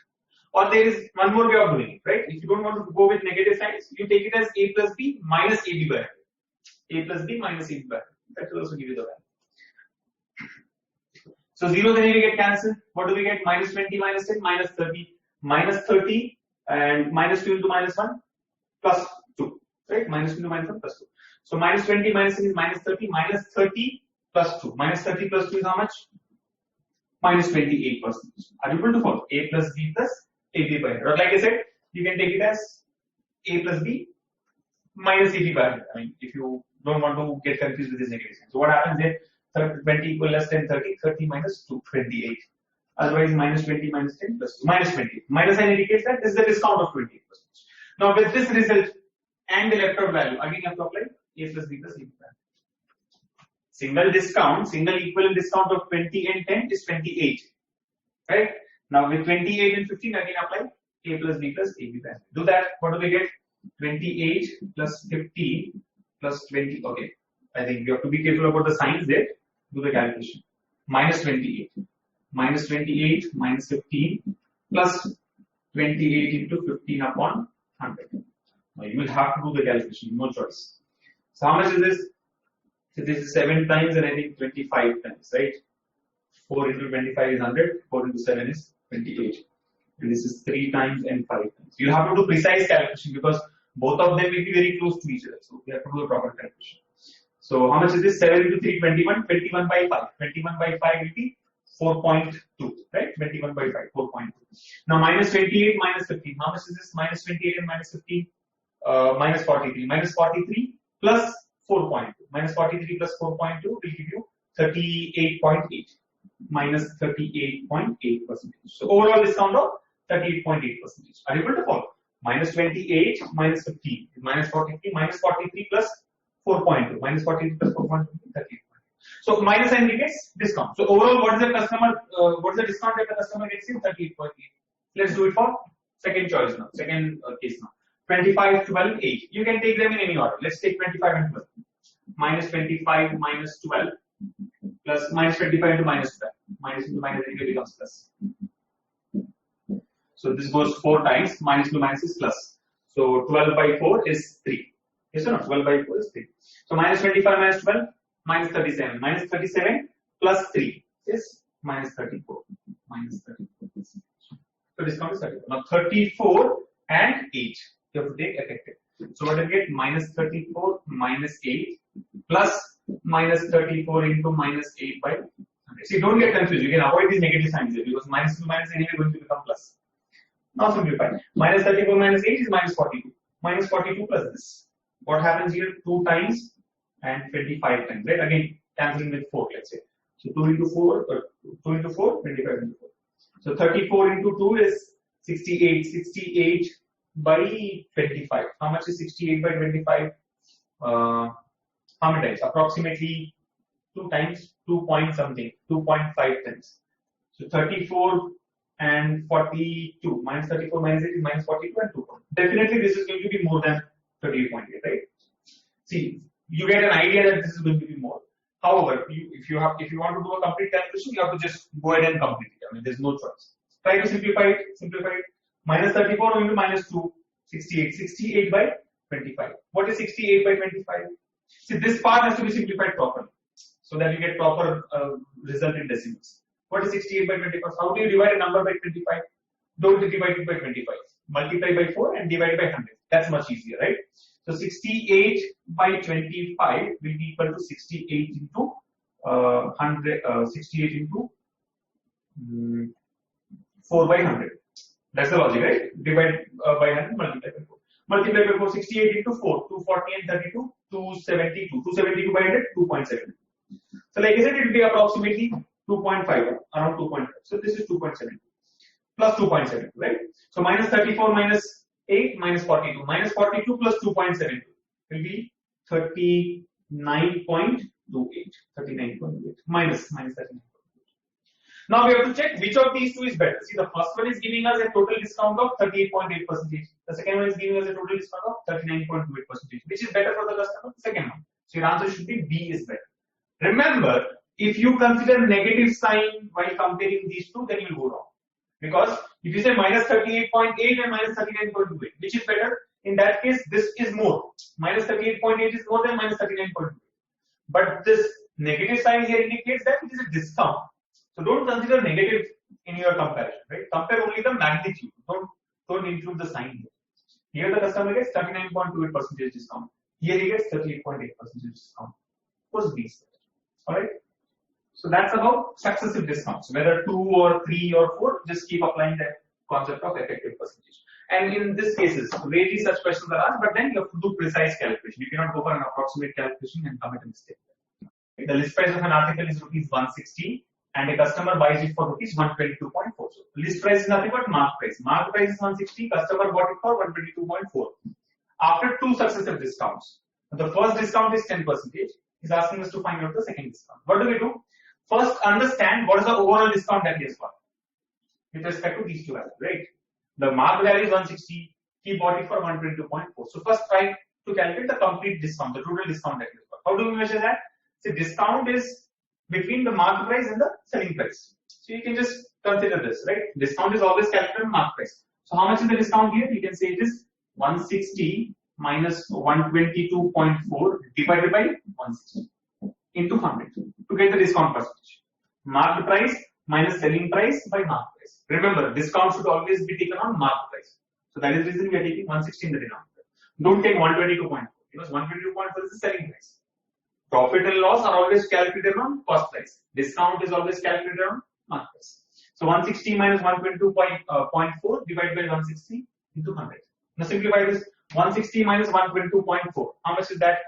Or there is one more way of doing it, right? If you don't want to go with negative signs, you take it as A plus B minus AB by 100. A plus B minus AB by 100. That will also give you the value. So 0 then we get cancelled. What do we get? Minus 20 minus 10 minus 30. Minus 30 and minus 2 into minus 1 plus 2. Right? Minus 2 into minus 1 plus 2. So minus 20 minus 10 is minus 30. Minus 30 plus 2. Minus 30 plus 2 is how much? Minus 28%. Are you able to follow? A plus B plus AB by 100. Or like I said, you can take it as A plus B minus 80 by 100. I mean, if you don't want to get confused with this negative sign. So what happens there? 20 equal less than 30, 30 minus 2, 28. Otherwise, minus 20 minus 10 plus 2, minus 20. Minus sign indicates that this is the discount of 28%. Now, with this result and the left out value, again you have to apply A plus B plus C. Single discount, single equivalent discount of 20 and 10 is 28. Right? Now, with 28 and 15, again apply A plus B plus AB. Do that. What do we get? 28 plus 15 plus 20. Okay. I think you have to be careful about the signs there. Do the calculation. Minus 28. Minus 28 minus 15 plus 28 into 15 upon 100. Now you will have to do the calculation, no choice. So how much is this? So this is 7 times and I think 25 times, right? 4 into 25 is 100, 4 into 7 is 28. And this is 3 times and 5 times. You have to do precise calculation because both of them will be very close to each other. So we have to do the proper calculation. So how much is this? 7 into 3, 21. 21 by 5. 21 by 5 will be 4.2, right? 21 by 5, 4.2. Now minus 28 minus 15. How much is this? Minus 28 and minus 15? Minus 43. Minus 43 plus 4.2. Minus 43 plus 4.2 will give you 38.8. Minus 38.8%. So overall discount of 38.8%. Are you able to follow? Minus 28 minus 15. Minus 43. Minus 43 plus 4.2. Minus 43 plus 4.2. 38. So minus sign indicates discount. So overall, what is the discount that the customer gets in? 38.8. Let's do it for second choice now. Second case now. 25, 12, 8. You can take them in any order. Let's take 25 and 12. Minus 25 minus 12 plus minus 25 into minus 12. Minus into minus anyway becomes plus. So this goes 4 times. Minus into minus is plus. So 12 by 4 is 3. Yes or no? 12 by 4 is 3. So minus 25 minus 12. Minus 37. Minus 37 plus 3 is minus 34. Minus 34. So discount is 34. Now 34 and 8. You have to take effective. So what do you get? Minus 34 minus 8 plus minus 34 into minus 8 by 100. See, don't get confused. You can avoid these negative signs here because minus to minus anyway going to become plus. Now simplify. Minus 34 minus 8 is minus 42. Minus 42 plus this. What happens here? 2 times and 25 times, right? Again, cancelling with 4, let's say. So 2 into 4, 2 into 4, 25 into 4. So 34 into 2 is 68. 68 by 25. How much is 68 by 25? How many times? Approximately 2 times, 2 point something, 2.5 times. So 34 and 42. Minus 34 minus 8 is minus 42 and 2. Definitely this is going to be more than 38.8, right? See, you get an idea that this is going to be more. However, if you want to do a complete calculation, you have to just go ahead and complete it. I mean, there's no choice. Try to simplify it. Simplify it. Minus 34 into minus 2, 68. 68 by 25. What is 68 by 25? See, this part has to be simplified properly, so that you get proper result in decimals. What is 68 by 25? How do you divide a number by 25? Don't divide it by 25. Multiply by 4 and divide by 100. That's much easier, right? So 68 by 25 will be equal to 68 into 68 into 4 by 100. That's the logic, right? Divide by 100, multiply by 4. Multiply by 4, 68 into 4, 240 and 32, 272. 272 by 100, 2.7. So like I said, it will be approximately 2.5, around 2.5. So this is 2.7 plus 2.7, right? So minus 34 minus 8 minus 42. Minus 42 plus 2.72 will be 39.28. 39.28 minus 39.28. Now we have to check which of these two is better. See, the first one is giving us a total discount of 38.8%. The second one is giving us a total discount of 39.28%. Which is better for the customer? The second one. So your answer should be B is better. Remember, if you consider negative sign while comparing these two, then you will go wrong. Because if you say minus 38.8 and minus 39.28, which is better? In that case, this is more. Minus 38.8 is more than minus 39.28. But this negative sign here indicates that it is a discount. So don't consider negative in your comparison, right? Compare only the magnitude. Don't include the sign here. Here the customer gets 39.28% discount. Here he gets 38.8% discount. Of course, these. Alright? So that's about successive discounts. Whether 2 or 3 or 4, just keep applying the concept of effective percentage. And in this cases, rarely such questions are asked, but then you have to do precise calculation. You cannot go for an approximate calculation and commit a mistake. The list price of an article is rupees 160 and a customer buys it for rupees 122.4. So list price is nothing but mark price. Mark price is 160, customer bought it for 122.4. After two successive discounts, the first discount is 10%. He's asking us to find out the second discount. What do? First, understand what is the overall discount that he has got with respect to these two values, right? The mark value is 160, he bought it for 122.4. So first try to calculate the complete discount, the total discount that he has got. How do we measure that? So discount is between the mark price and the selling price. So you can just consider this, right? Discount is always calculated on mark price. So how much is the discount here? You can say it is 160 minus 122.4 divided by 160 into 100 to get the discount percentage. Marked price minus selling price by mark price. Remember, discount should always be taken on mark price. So that is the reason we are taking 160 in the denominator. Don't take 122.4 because 122.4 is the selling price. Profit and loss are always calculated on cost price. Discount is always calculated on mark price. So 160 minus 122.4 divided by 160 into 100. Now simplify this. 160 minus 122.4. How much is that?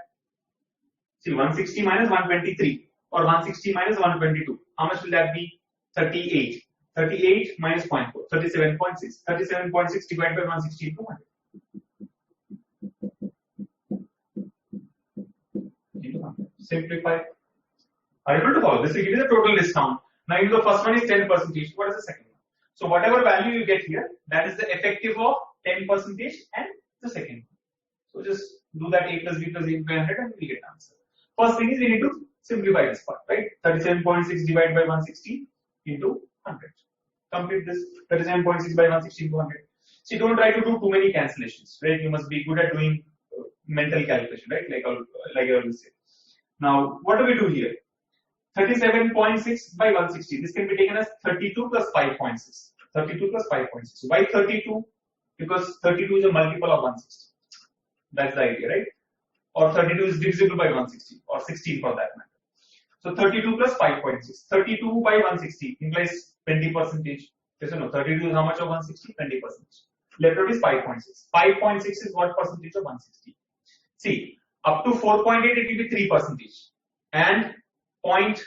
See, 160 minus 123 or 160 minus 122. How much will that be? 38. 38 minus 0.4. 37.6. 37.6 divided by 160 into 100. Simplify. Are you able to follow? This will give you the total discount. Now, if the first one is 10%, what is the second one? So, whatever value you get here, that is the effective of 10% and the second one. So, just do that a plus b plus a by 100 and we get the answer. First thing is we need to simplify this part, right? 37.6 divided by 160 into 100. Complete this 37.6 by 160 into 100. See, don't try to do too many cancellations, right? You must be good at doing mental calculation, right? Like I always say. Now, what do we do here? 37.6 by 160. This can be taken as 32 plus 5.6. 32 plus 5.6. Why 32? Because 32 is a multiple of 160. That's the idea, right? Or 32 is divisible by 160 or 16 for that matter. So 32 plus 5.6. 32 by 160 implies 20%. Yes or no? 32 is how much of 160? 20%. Left out is 5.6. 5.6 is what percentage of 160? See, up to 4.8 it will be 3%. And 0.8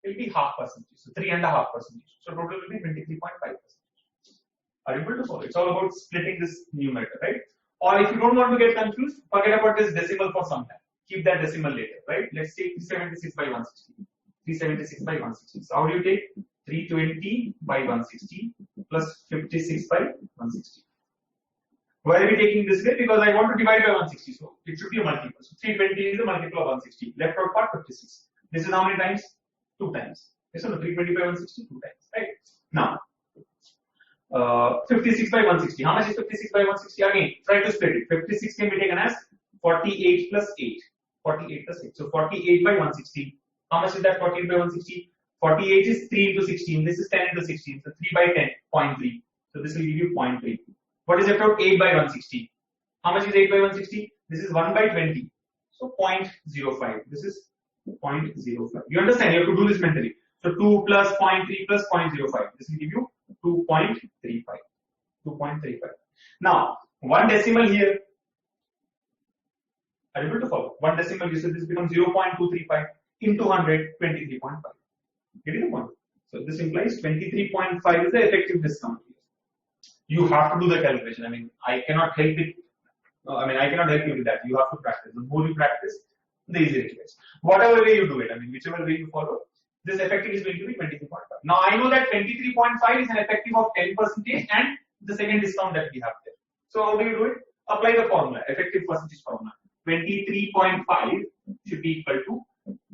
will be half percentage. So 3.5%. So total will be 23.5%. Are you able to solve it? It's all about splitting this numerator, right? Or if you don't want to get confused, forget about this decimal for some time. Keep that decimal later, right? Let's take 376 by 160. 376 by 160. So how do you take 320 by 160 plus 56 by 160? Why are we taking this way? Because I want to divide by 160. So it should be a multiple. So 320 is a multiple of 160. Left out part 56. This is how many times? 2 times. Yes, so 320 by 160, 2 times, right? Now, 56 by 160. How much is 56 by 160? Again, try to split it. 56 can be taken as 48 plus 8. 48 plus 8. So 48 by 160. How much is that 48 by 160? 48 is 3 into 16. This is 10 into 16. So 3 by 10, 0.3. So this will give you 0.3. What is left out? 8 by 160. How much is 8 by 160? This is 1 by 20. So 0.05. This is 0.05. You understand? You have to do this mentally. So 2 plus 0.3 plus 0.05. This will give you 2.35. 2.35. Now, one decimal here. Are you able to follow? One decimal, so this becomes 0.235 into 100, 23.5. Getting the point? So this implies 23.5 is the effective discount here. You have to do the calculation. I mean, I cannot help it. I cannot help you with that. You have to practice. The more you practice, the easier it gets. Whatever way you do it, whichever way you follow, this effective is going to be 23.5. Now I know that 23.5 is an effective of 10% and the second discount that we have there. So how do you do it? Apply the formula, effective percentage formula. 23.5 should be equal to.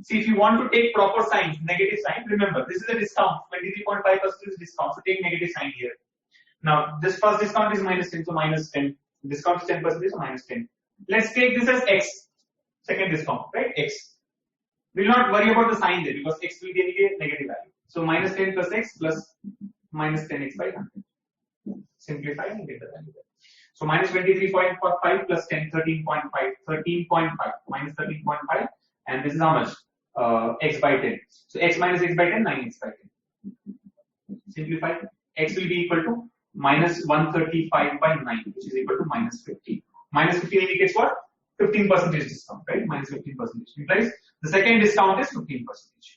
See, if you want to take proper signs, negative sign, remember this is a discount. 23.5% is discount. So take negative sign here. Now this first discount is minus 10, so minus 10. Discount is 10%, so minus 10. Let's take this as x. Second discount, right? X. We will not worry about the sign there because x will be a negative value. So minus 10 plus x plus minus 10x by 100. Simplify and get the value there. So minus 23.5 plus 10, 13.5, 13.5 minus 13.5, and this is how much? X by 10. So x minus x by 10, 9x by 10. Simplify. X will be equal to minus 135 by 9, which is equal to minus 15. Minus 15 indicates what? 15% discount, right? Minus 15% implies the second discount is 15%.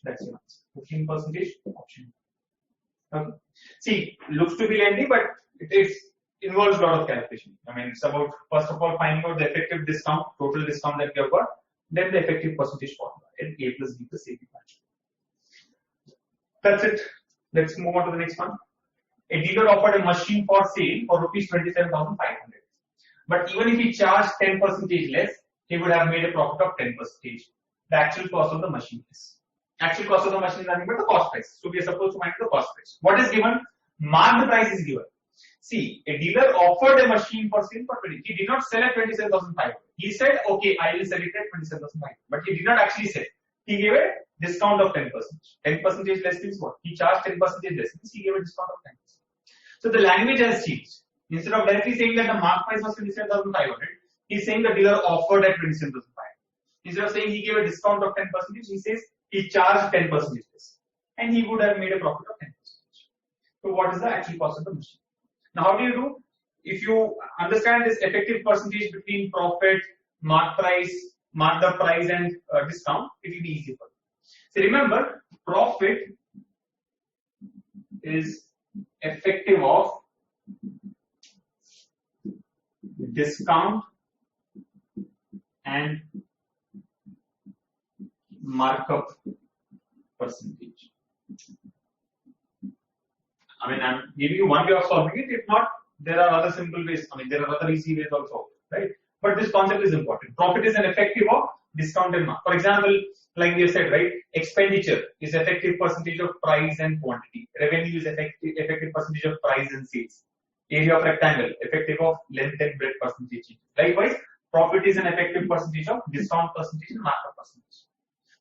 That's your answer. 15% option. Okay. See, looks to be lengthy, but it involves a lot of calculation. I mean, it's about, first of all, finding out the effective discount, total discount that we have got, then the effective percentage formula, and A plus B plus AB match. That's it. Let's move on to the next one. A dealer offered a machine for sale for rupees 27,500. But even if he charged 10% less, he would have made a profit of 10%. The actual cost of the machine is. Actual cost of the machine is nothing but the cost price. So we are supposed to find the cost price. What is given? Marked price is given. See, a dealer offered a machine for sale for 20. He did not sell at 27,500. He said, okay, I will sell it at 27,500. But he did not actually sell. He gave a discount of 10%. 10% less means what? He charged 10% less means he gave a discount of 10%. So the language has changed. Instead of directly saying that the mark price was 27,500, he's saying the dealer offered at 27,500. Instead of saying he gave a discount of 10%, he says he charged 10% less. And he would have made a profit of 10%. So what is the actual cost of the machine? Now how do you do? If you understand this effective percentage between profit, marked up price and discount, it will be easy for you. So remember, profit is effective of discount and markup percentage. I mean, I'm giving you one way of solving it. If not, there are other simple ways. I mean, there are other easy ways also, right? But this concept is important. Profit is an effective of discount and mark. For example, like we have said, right? Expenditure is effective percentage of price and quantity. Revenue is effective percentage of price and sales. Area of rectangle, effective of length and breadth percentage. Likewise, profit is an effective percentage of discount percentage and markup percentage.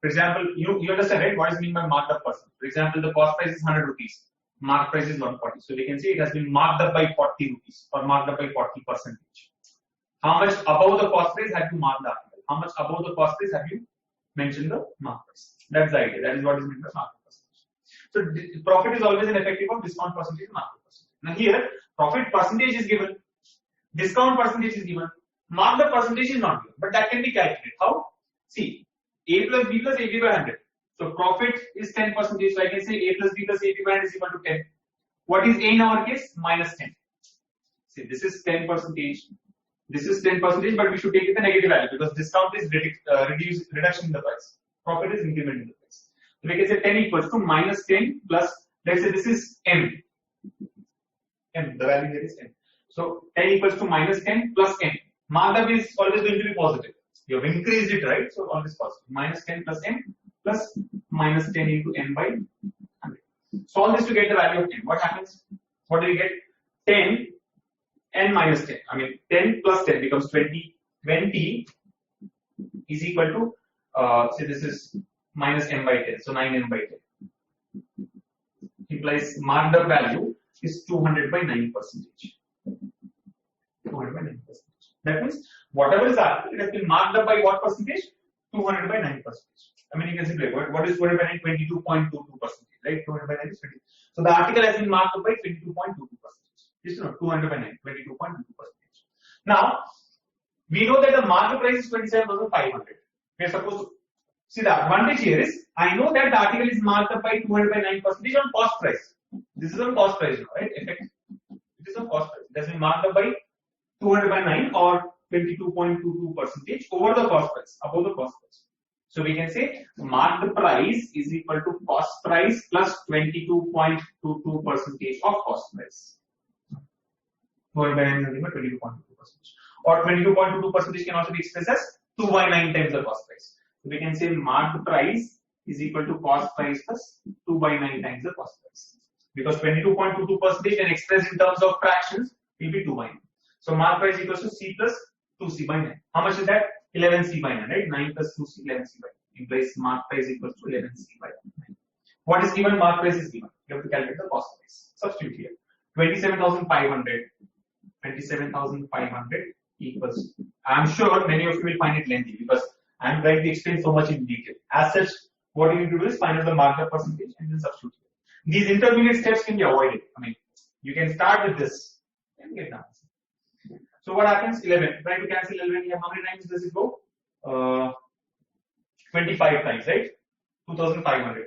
For example, you understand, right? What is meant by markup percentage? For example, the cost price is 100 rupees. Mark price is 140. So we can say it has been marked up by 40 rupees or marked up by 40%. How much above the cost price have you marked the article? How much above the cost price have you mentioned the mark price? That's the idea. That is what is meant by markup percentage. So profit is always an effective of discount percentage and markup percentage. Now here, profit percentage is given, discount percentage is given, markup percentage is not given, but that can be calculated. How? See, A plus B plus AB by 100. So profit is 10%. So I can say A plus B plus AB by 100 is equal to 10. What is A in our case? Minus 10. See, this is 10%. This is 10%, but we should take it the negative value because discount is reduction in the price. Profit is increment in the price. So we can say 10 equals to minus 10 plus, let's say this is M. M, the value here is M. So 10 equals to minus 10 plus M. Markup is always going to be positive. You have increased it, right? So always positive. Minus 10 plus M plus minus 10 into M by 100. Solve this to get the value of M. What happens? What do you get? 10 and minus 10. I mean 10 plus 10 becomes 20. 20 is equal to, say this is minus M by 10. So 9M by 10. Implies marked up value is 200 by 9%. 200 by 9%. That means whatever is article, it has been marked up by what percentage? 200 by 9%. I mean, you can simply, what is 200 by 9? 22.22%, right? 200 by 9 is 20. So the article has been marked up by 22.22%. This is not 200 by 9, 22.22%. Now, we know that the market price is 27,500. We are supposed to see the advantage here is, I know that the article is marked up by 200 by 9% on cost price. This is on cost price, right? Effect. It is on cost price. It has been marked up by 200 by 9 or 22.22% over the cost price, above the cost price. So we can say marked price is equal to cost price plus 22.22% of cost price. 200 by 9 is equal to 22.22%. Or 22.22% can also be expressed as 2 by 9 times the cost price. So we can say marked price is equal to cost price plus 2 by 9 times the cost price. Because 22.22% when expressed in terms of fractions will be 2 by 9. So mark price equals to C plus 2C by 9. How much is that? 11C by 9, right? 9 plus 2C, 11C by 9. Implies mark price equals to 11C by 9. What is given? Mark price is given. You have to calculate the cost price. Substitute here. 27,500. 27,500 equals. I'm sure many of you will find it lengthy because I'm trying to explain so much in detail. As such, what you need to do is find out the markup percentage and then substitute here. These intermediate steps can be avoided. I mean, you can start with this. and get the answer. So what happens? 11. Try to cancel 11 here. How many times does it go? 25 times, right? 2,500.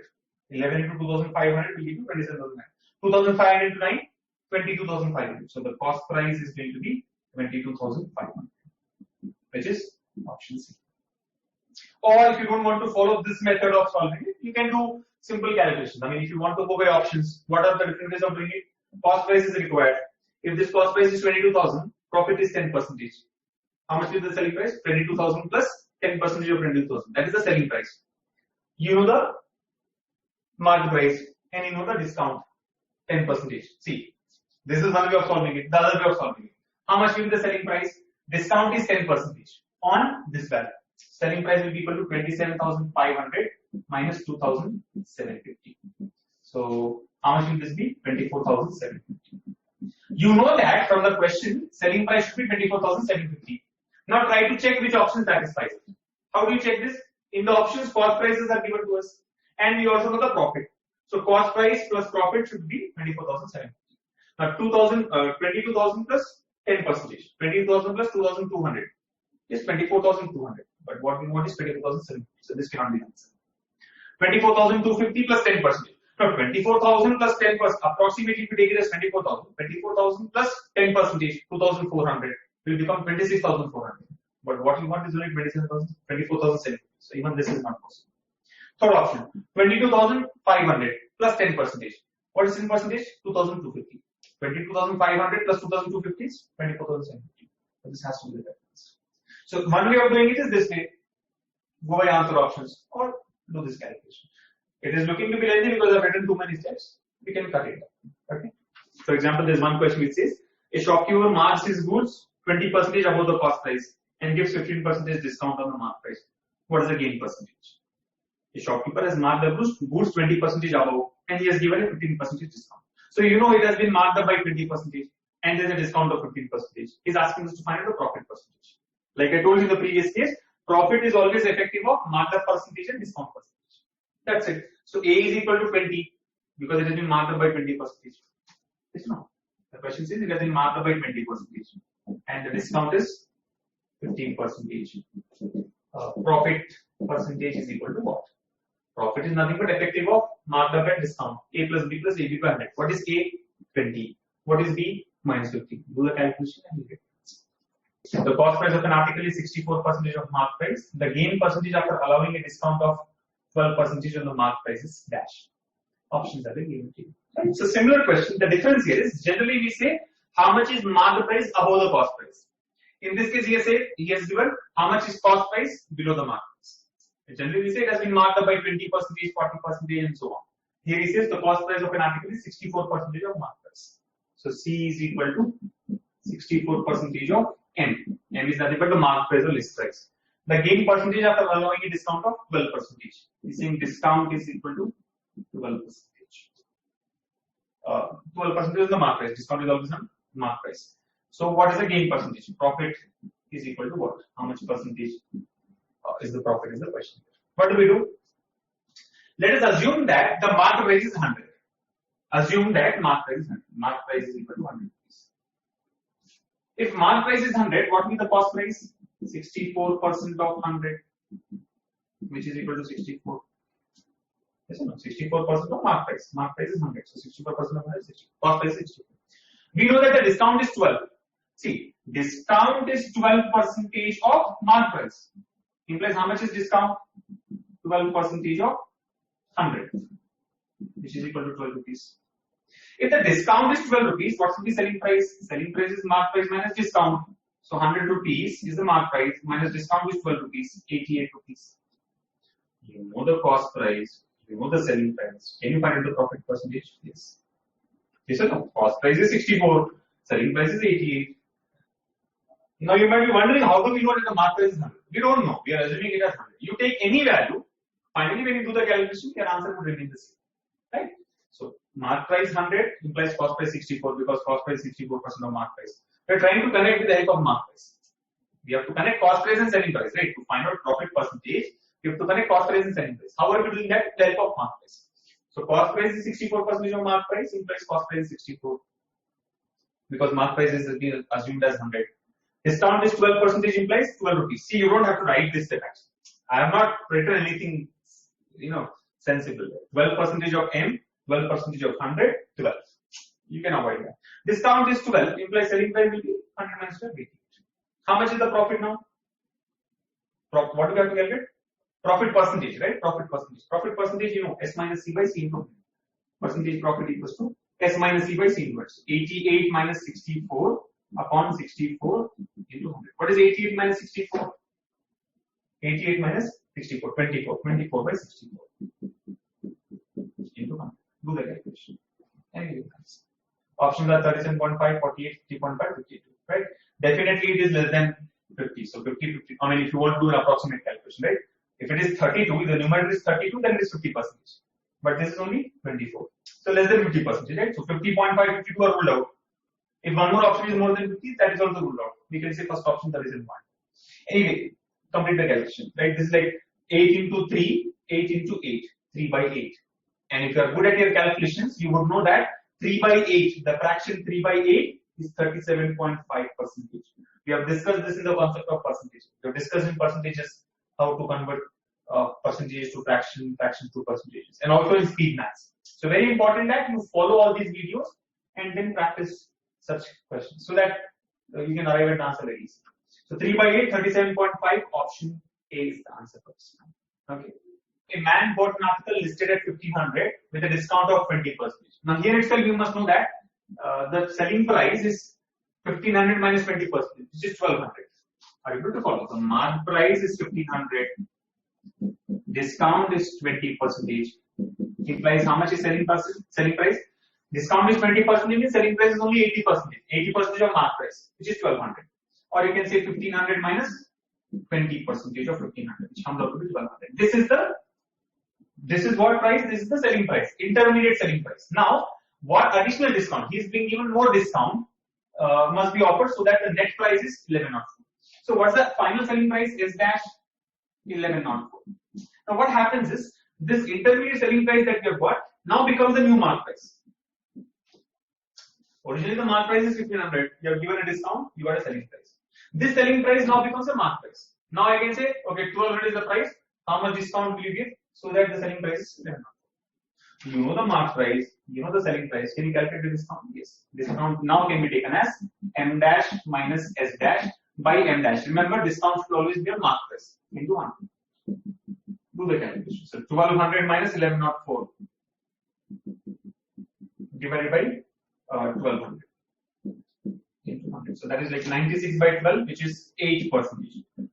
11 into 2,500 will give you 27,000. 2,500 into 9, 22,500. So the cost price is going to be 22,500, which is option C. Or if you don't want to follow this method of solving it, you can do simple calculations. I mean, if you want to go by options, what are the different ways of doing it? Cost price is required. If this cost price is 22,000, profit is 10%. How much is the selling price? 22,000 plus 10% of 22,000. That is the selling price. You know the market price and you know the discount 10%. See, this is one way of solving it. The other way of solving it. How much will be the selling price? Discount is 10% on this value. Selling price will be equal to 27,500 minus 2,750. So how much will this be? 24,750. You know that from the question, selling price should be 24,750. Now try to check which option satisfies it. How do you check this? In the options, cost prices are given to us, and we also know the profit. So cost price plus profit should be 24,750. Now 22,000 plus 10%. 22,000 plus 2,200 is 24,200. But what we want is 24,750. So this cannot be answered. 24,250 plus 10%. Now 24,000 plus 10%. Approximately, if you take it as 24,000, 24,000 plus 10%, 2,400 will become 26,400. But what you want is only 27,000, 24,750. So even this is not possible. Third option, 22,500 plus 10%. What is 10%? 2,250. 22,500 plus 2,250 is 24,750. So this has to be the difference. So one way of doing it is this way. Go by answer options or do this calculation. It is looking to be lengthy because I've written too many steps. We can cut it down. Okay. For example, there's one question which says a shopkeeper marks his goods 20% above the cost price and gives 15% discount on the mark price. What is the gain percentage? A shopkeeper has marked the goods 20% above and he has given a 15% discount. So you know it has been marked up by 20% and there's a discount of 15%. He's asking us to find out the profit percentage. Like I told you in the previous case, profit is always effective of marked up percentage and discount percentage. That's it. So A is equal to 20 because it has been marked up by 20%. It's not. The question says it has been marked up by 20% and the discount is 15%. Profit percentage is equal to what? Profit is nothing but effective of marked up and discount. A plus B plus AB by 100. What is A? 20. What is B? Minus 50. Do the calculation and you get it. The cost price of an article is 64% of mark price. The gain percentage after allowing a discount of 12% on the mark price is dash. Options are given to you. Right? So similar question. The difference here is generally we say how much is mark price above the cost price. In this case, he has given how much is cost price below the mark price. Generally, we say it has been marked up by 20%, 40%, and so on. Here he says the cost price of an article is 64% of mark price. So C is equal to 64% of M. M is nothing but the mark price or list price. The gain percentage after allowing a discount of 12%. He's saying discount is equal to 12%. 12% is the mark price. Discount is always on mark price. So what is the gain percentage? Profit is equal to what? How much percentage is the profit is the question. What do we do? Let us assume that the market price is 100. Assume that market price is 100. Market price is equal to 100 rupees. If market price is 100, what will be the cost price? 64% of 100, which is equal to 64. Yes or no? 64% of market price. Market price is 100. So 64% of 100 is 60. Cost price is 64. We know that the discount is 12. See, discount is 12% of market price. Implies how much is discount? 12% of 100, which is equal to 12 rupees. If the discount is 12 rupees, what should be selling price? Selling price is market price minus discount. So 100 rupees is the market price minus discount is 12 rupees, 88 rupees. You know the cost price, you know the selling price. Can you find out the profit percentage? Yes. Yes or no? Cost price is 64, selling price is 88. Now you might be wondering, how do we know that the market price is 100? We don't know. We are assuming it as 100. You take any value, finally when you do the calculation, your answer would remain the same. Right? So market price 100 implies cost price 64 because cost price is 64% of market price. We are trying to connect with the help of market price. We have to connect cost price and selling price, right? To find out profit percentage, we have to connect cost price and selling price. How are we doing that? With the help of market price. So cost price is 64% of market price implies cost price is 64. because mark price is assumed as 100. Discount is 12% implies 12 rupees. See, you don't have to write this step actually. I have not written anything, sensible. 12% of M, 12% of 100, 12. You can avoid that. Discount is 12, implies selling price will be 100 minus 12, 88. How much is the profit now? What do we have to calculate? Profit percentage, right? Profit percentage. Profit percentage, S minus C by C into 100. Percentage profit equals to S minus C by C inverse. 88 minus 64 upon 64 into 100. What is 88 minus 64? 88 minus 64, 24. 24 by 64 into 100. Do the calculation. And you guys. Options are 37.5, 48, 50.5, 52. Right? Definitely it is less than 50. So 50, 50. I mean, if you want to do an approximate calculation, right? If it is 32, if the numerator is 32, then it is 50%. But this is only 24. So less than 50%, right? So 50.5, 52 are ruled out. If one more option is more than 50, that is also ruled out. We can say first option 37.1. Anyway, complete the calculation, right? This is like 8 into 3, 8 into 8, 3 by 8. And if you are good at your calculations, you would know that 3 by 8, the fraction 3 by 8 is 37.5%. We have discussed this in the concept of percentage. We have discussed in percentages how to convert percentages to fraction, fraction to percentages, and also in speed maths. So very important that you follow all these videos and then practice such questions so that you can arrive at the answer very easily. So 3 by 8, 37.5, option A is the answer for this. Okay. A man bought an article listed at 1500 with a discount of 20%. Now here itself you must know that the selling price is 1500 minus 20%, which is 1200. Are you able to follow? The mark price is 1500. Discount is 20%. Implies how much is selling price? Discount is 20%, means selling price is only 80%. 80% of mark price, which is 1200. Or you can say 1500 minus 20% of 1500, which comes out to be 1200. This is what price? This is the selling price, intermediate selling price. Now, what additional discount? He is being given more discount must be offered so that the net price is 1104. So what's the final selling price? S dash 1104. Now what happens is this intermediate selling price that we have got now becomes the new mark price. Originally the mark price is 1500. You have given a discount, you got a selling price. This selling price now becomes a mark price. Now I can say, okay, 1200 is the price. How much discount will you give so that the selling price is 1104? You know the mark price, you know the selling price. Can you calculate the discount? Yes. Discount now can be taken as M dash minus S dash by M dash. Remember, discount should always be a mark price into 100. Do the calculation. So 1200 minus 1104 divided by 1200 into 100. So that is like 96 by 12, which is 8%.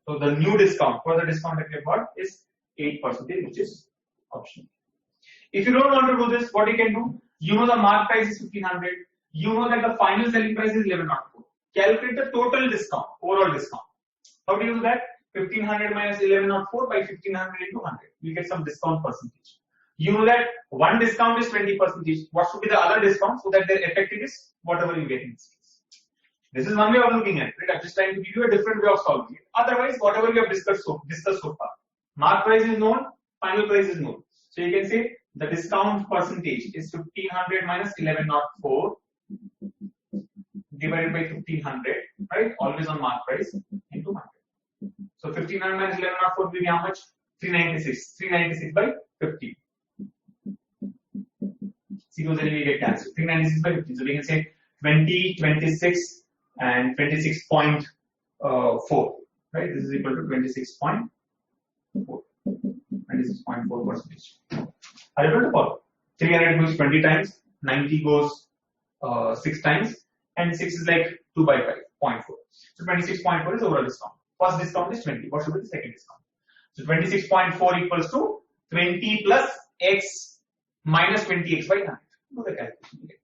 So the new discount, further discount that we have got is 8%, which is option. If you don't want to do this, what you can do? You know the mark price is 1500. You know that the final selling price is 1104. Calculate the total discount, overall discount. How do you do that? 1500 minus 1104 by 1500 into 100. You get some discount percentage. You know that one discount is 20%. What should be the other discount so that their effective is whatever you get in this case. This is one way of looking at it. Right? I'm just trying to give you a different way of solving it. Otherwise, whatever we have discussed so far, mark price is known, final price is known. So you can say the discount percentage is 1500 minus 1104 divided by 1500, right? Always on mark price into 100. So 1500 minus 1104 will be how much? 396. 396 by 50. Zeros anyway get cancelled. 396 by 50. So we can say 20, 26, and 26.4. Right? This is equal to 26.4. 26.4%. Are you able to follow? 300 goes 20 times, 90 goes 6 times, and 6 is like 2 by 5, 0.4. So 26.4 is overall discount. First discount is 20. What should be the second discount? So 26.4 equals to 20 plus x minus 20x by 100. Do the calculation.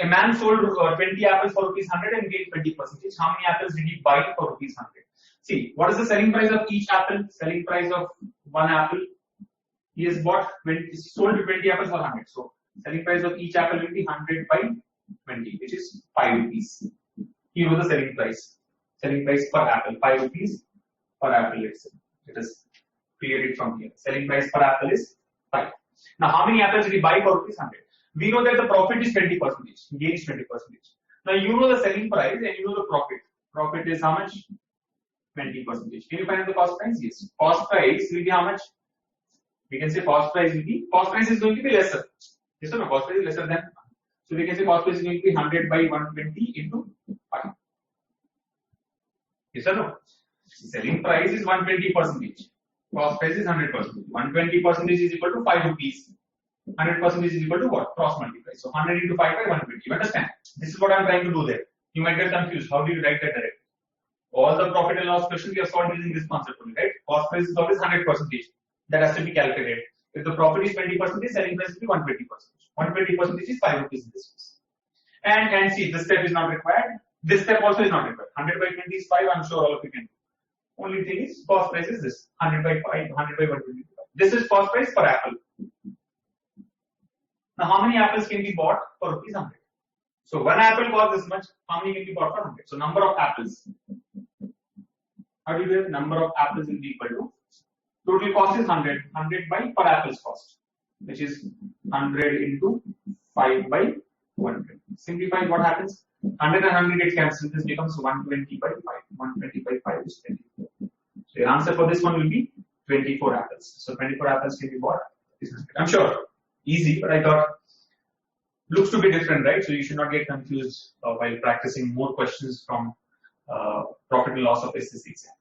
A man sold 20 apples for rupees 100 and gained 20%. How many apples did he buy for rupees 100? See, what is the selling price of each apple? Selling price of one apple. He has bought 20, sold 20 apples for 100. So selling price of each apple will be 100 by 20, which is 5 rupees. You know the selling price. Selling price per apple, 5 rupees per apple. Let's say. Let us clear it from here. Selling price per apple is 5. Now, how many apples did he buy for rupees 100? We know that the profit is 20%. Gain is 20%. Now you know the selling price and you know the profit. Profit is how much? 20%. Can you find the cost price? Yes. Cost price will be how much? We can say cost price is going to be lesser. Yes or no? Cost price is lesser than. So we can say cost price is going to be 100 by 120 into 5. Yes or no? Selling price is 120%. Cost price is 100%. 120% is equal to 5 rupees. 100% is equal to what? Cross multiply. So 100 into 5 by 120. You understand? This is what I'm trying to do there. You might get confused. How do you write that directly? All the profit and loss questions we have solved using this concept only, right? Cost price is always 100%. That has to be calculated. If the profit is 20%, selling price will be 120%. 120% is 5 rupees in this case. And see, this step is not required. This step also is not required. 100 by 20 is 5. I'm sure all of you can do. Only thing is cost price is this 100 by 5, 100 by 120. This is cost price per apple. Now, how many apples can be bought for rupees 100? So one apple costs this much. How many can be bought for 100? So number of apples. How do you do it? Number of apples will be equal to total cost is 100. 100 by per apple's cost, which is 100 into 5 by 100. Simplify what happens? 100 and 100 gets cancelled. This becomes 120 by 5. 120 by 5 is 24. So your answer for this one will be 24 apples. So 24 apples can be bought. I'm sure easy, but I thought looks to be different, right? So you should not get confused while practicing more questions from profit and loss of SSC exam.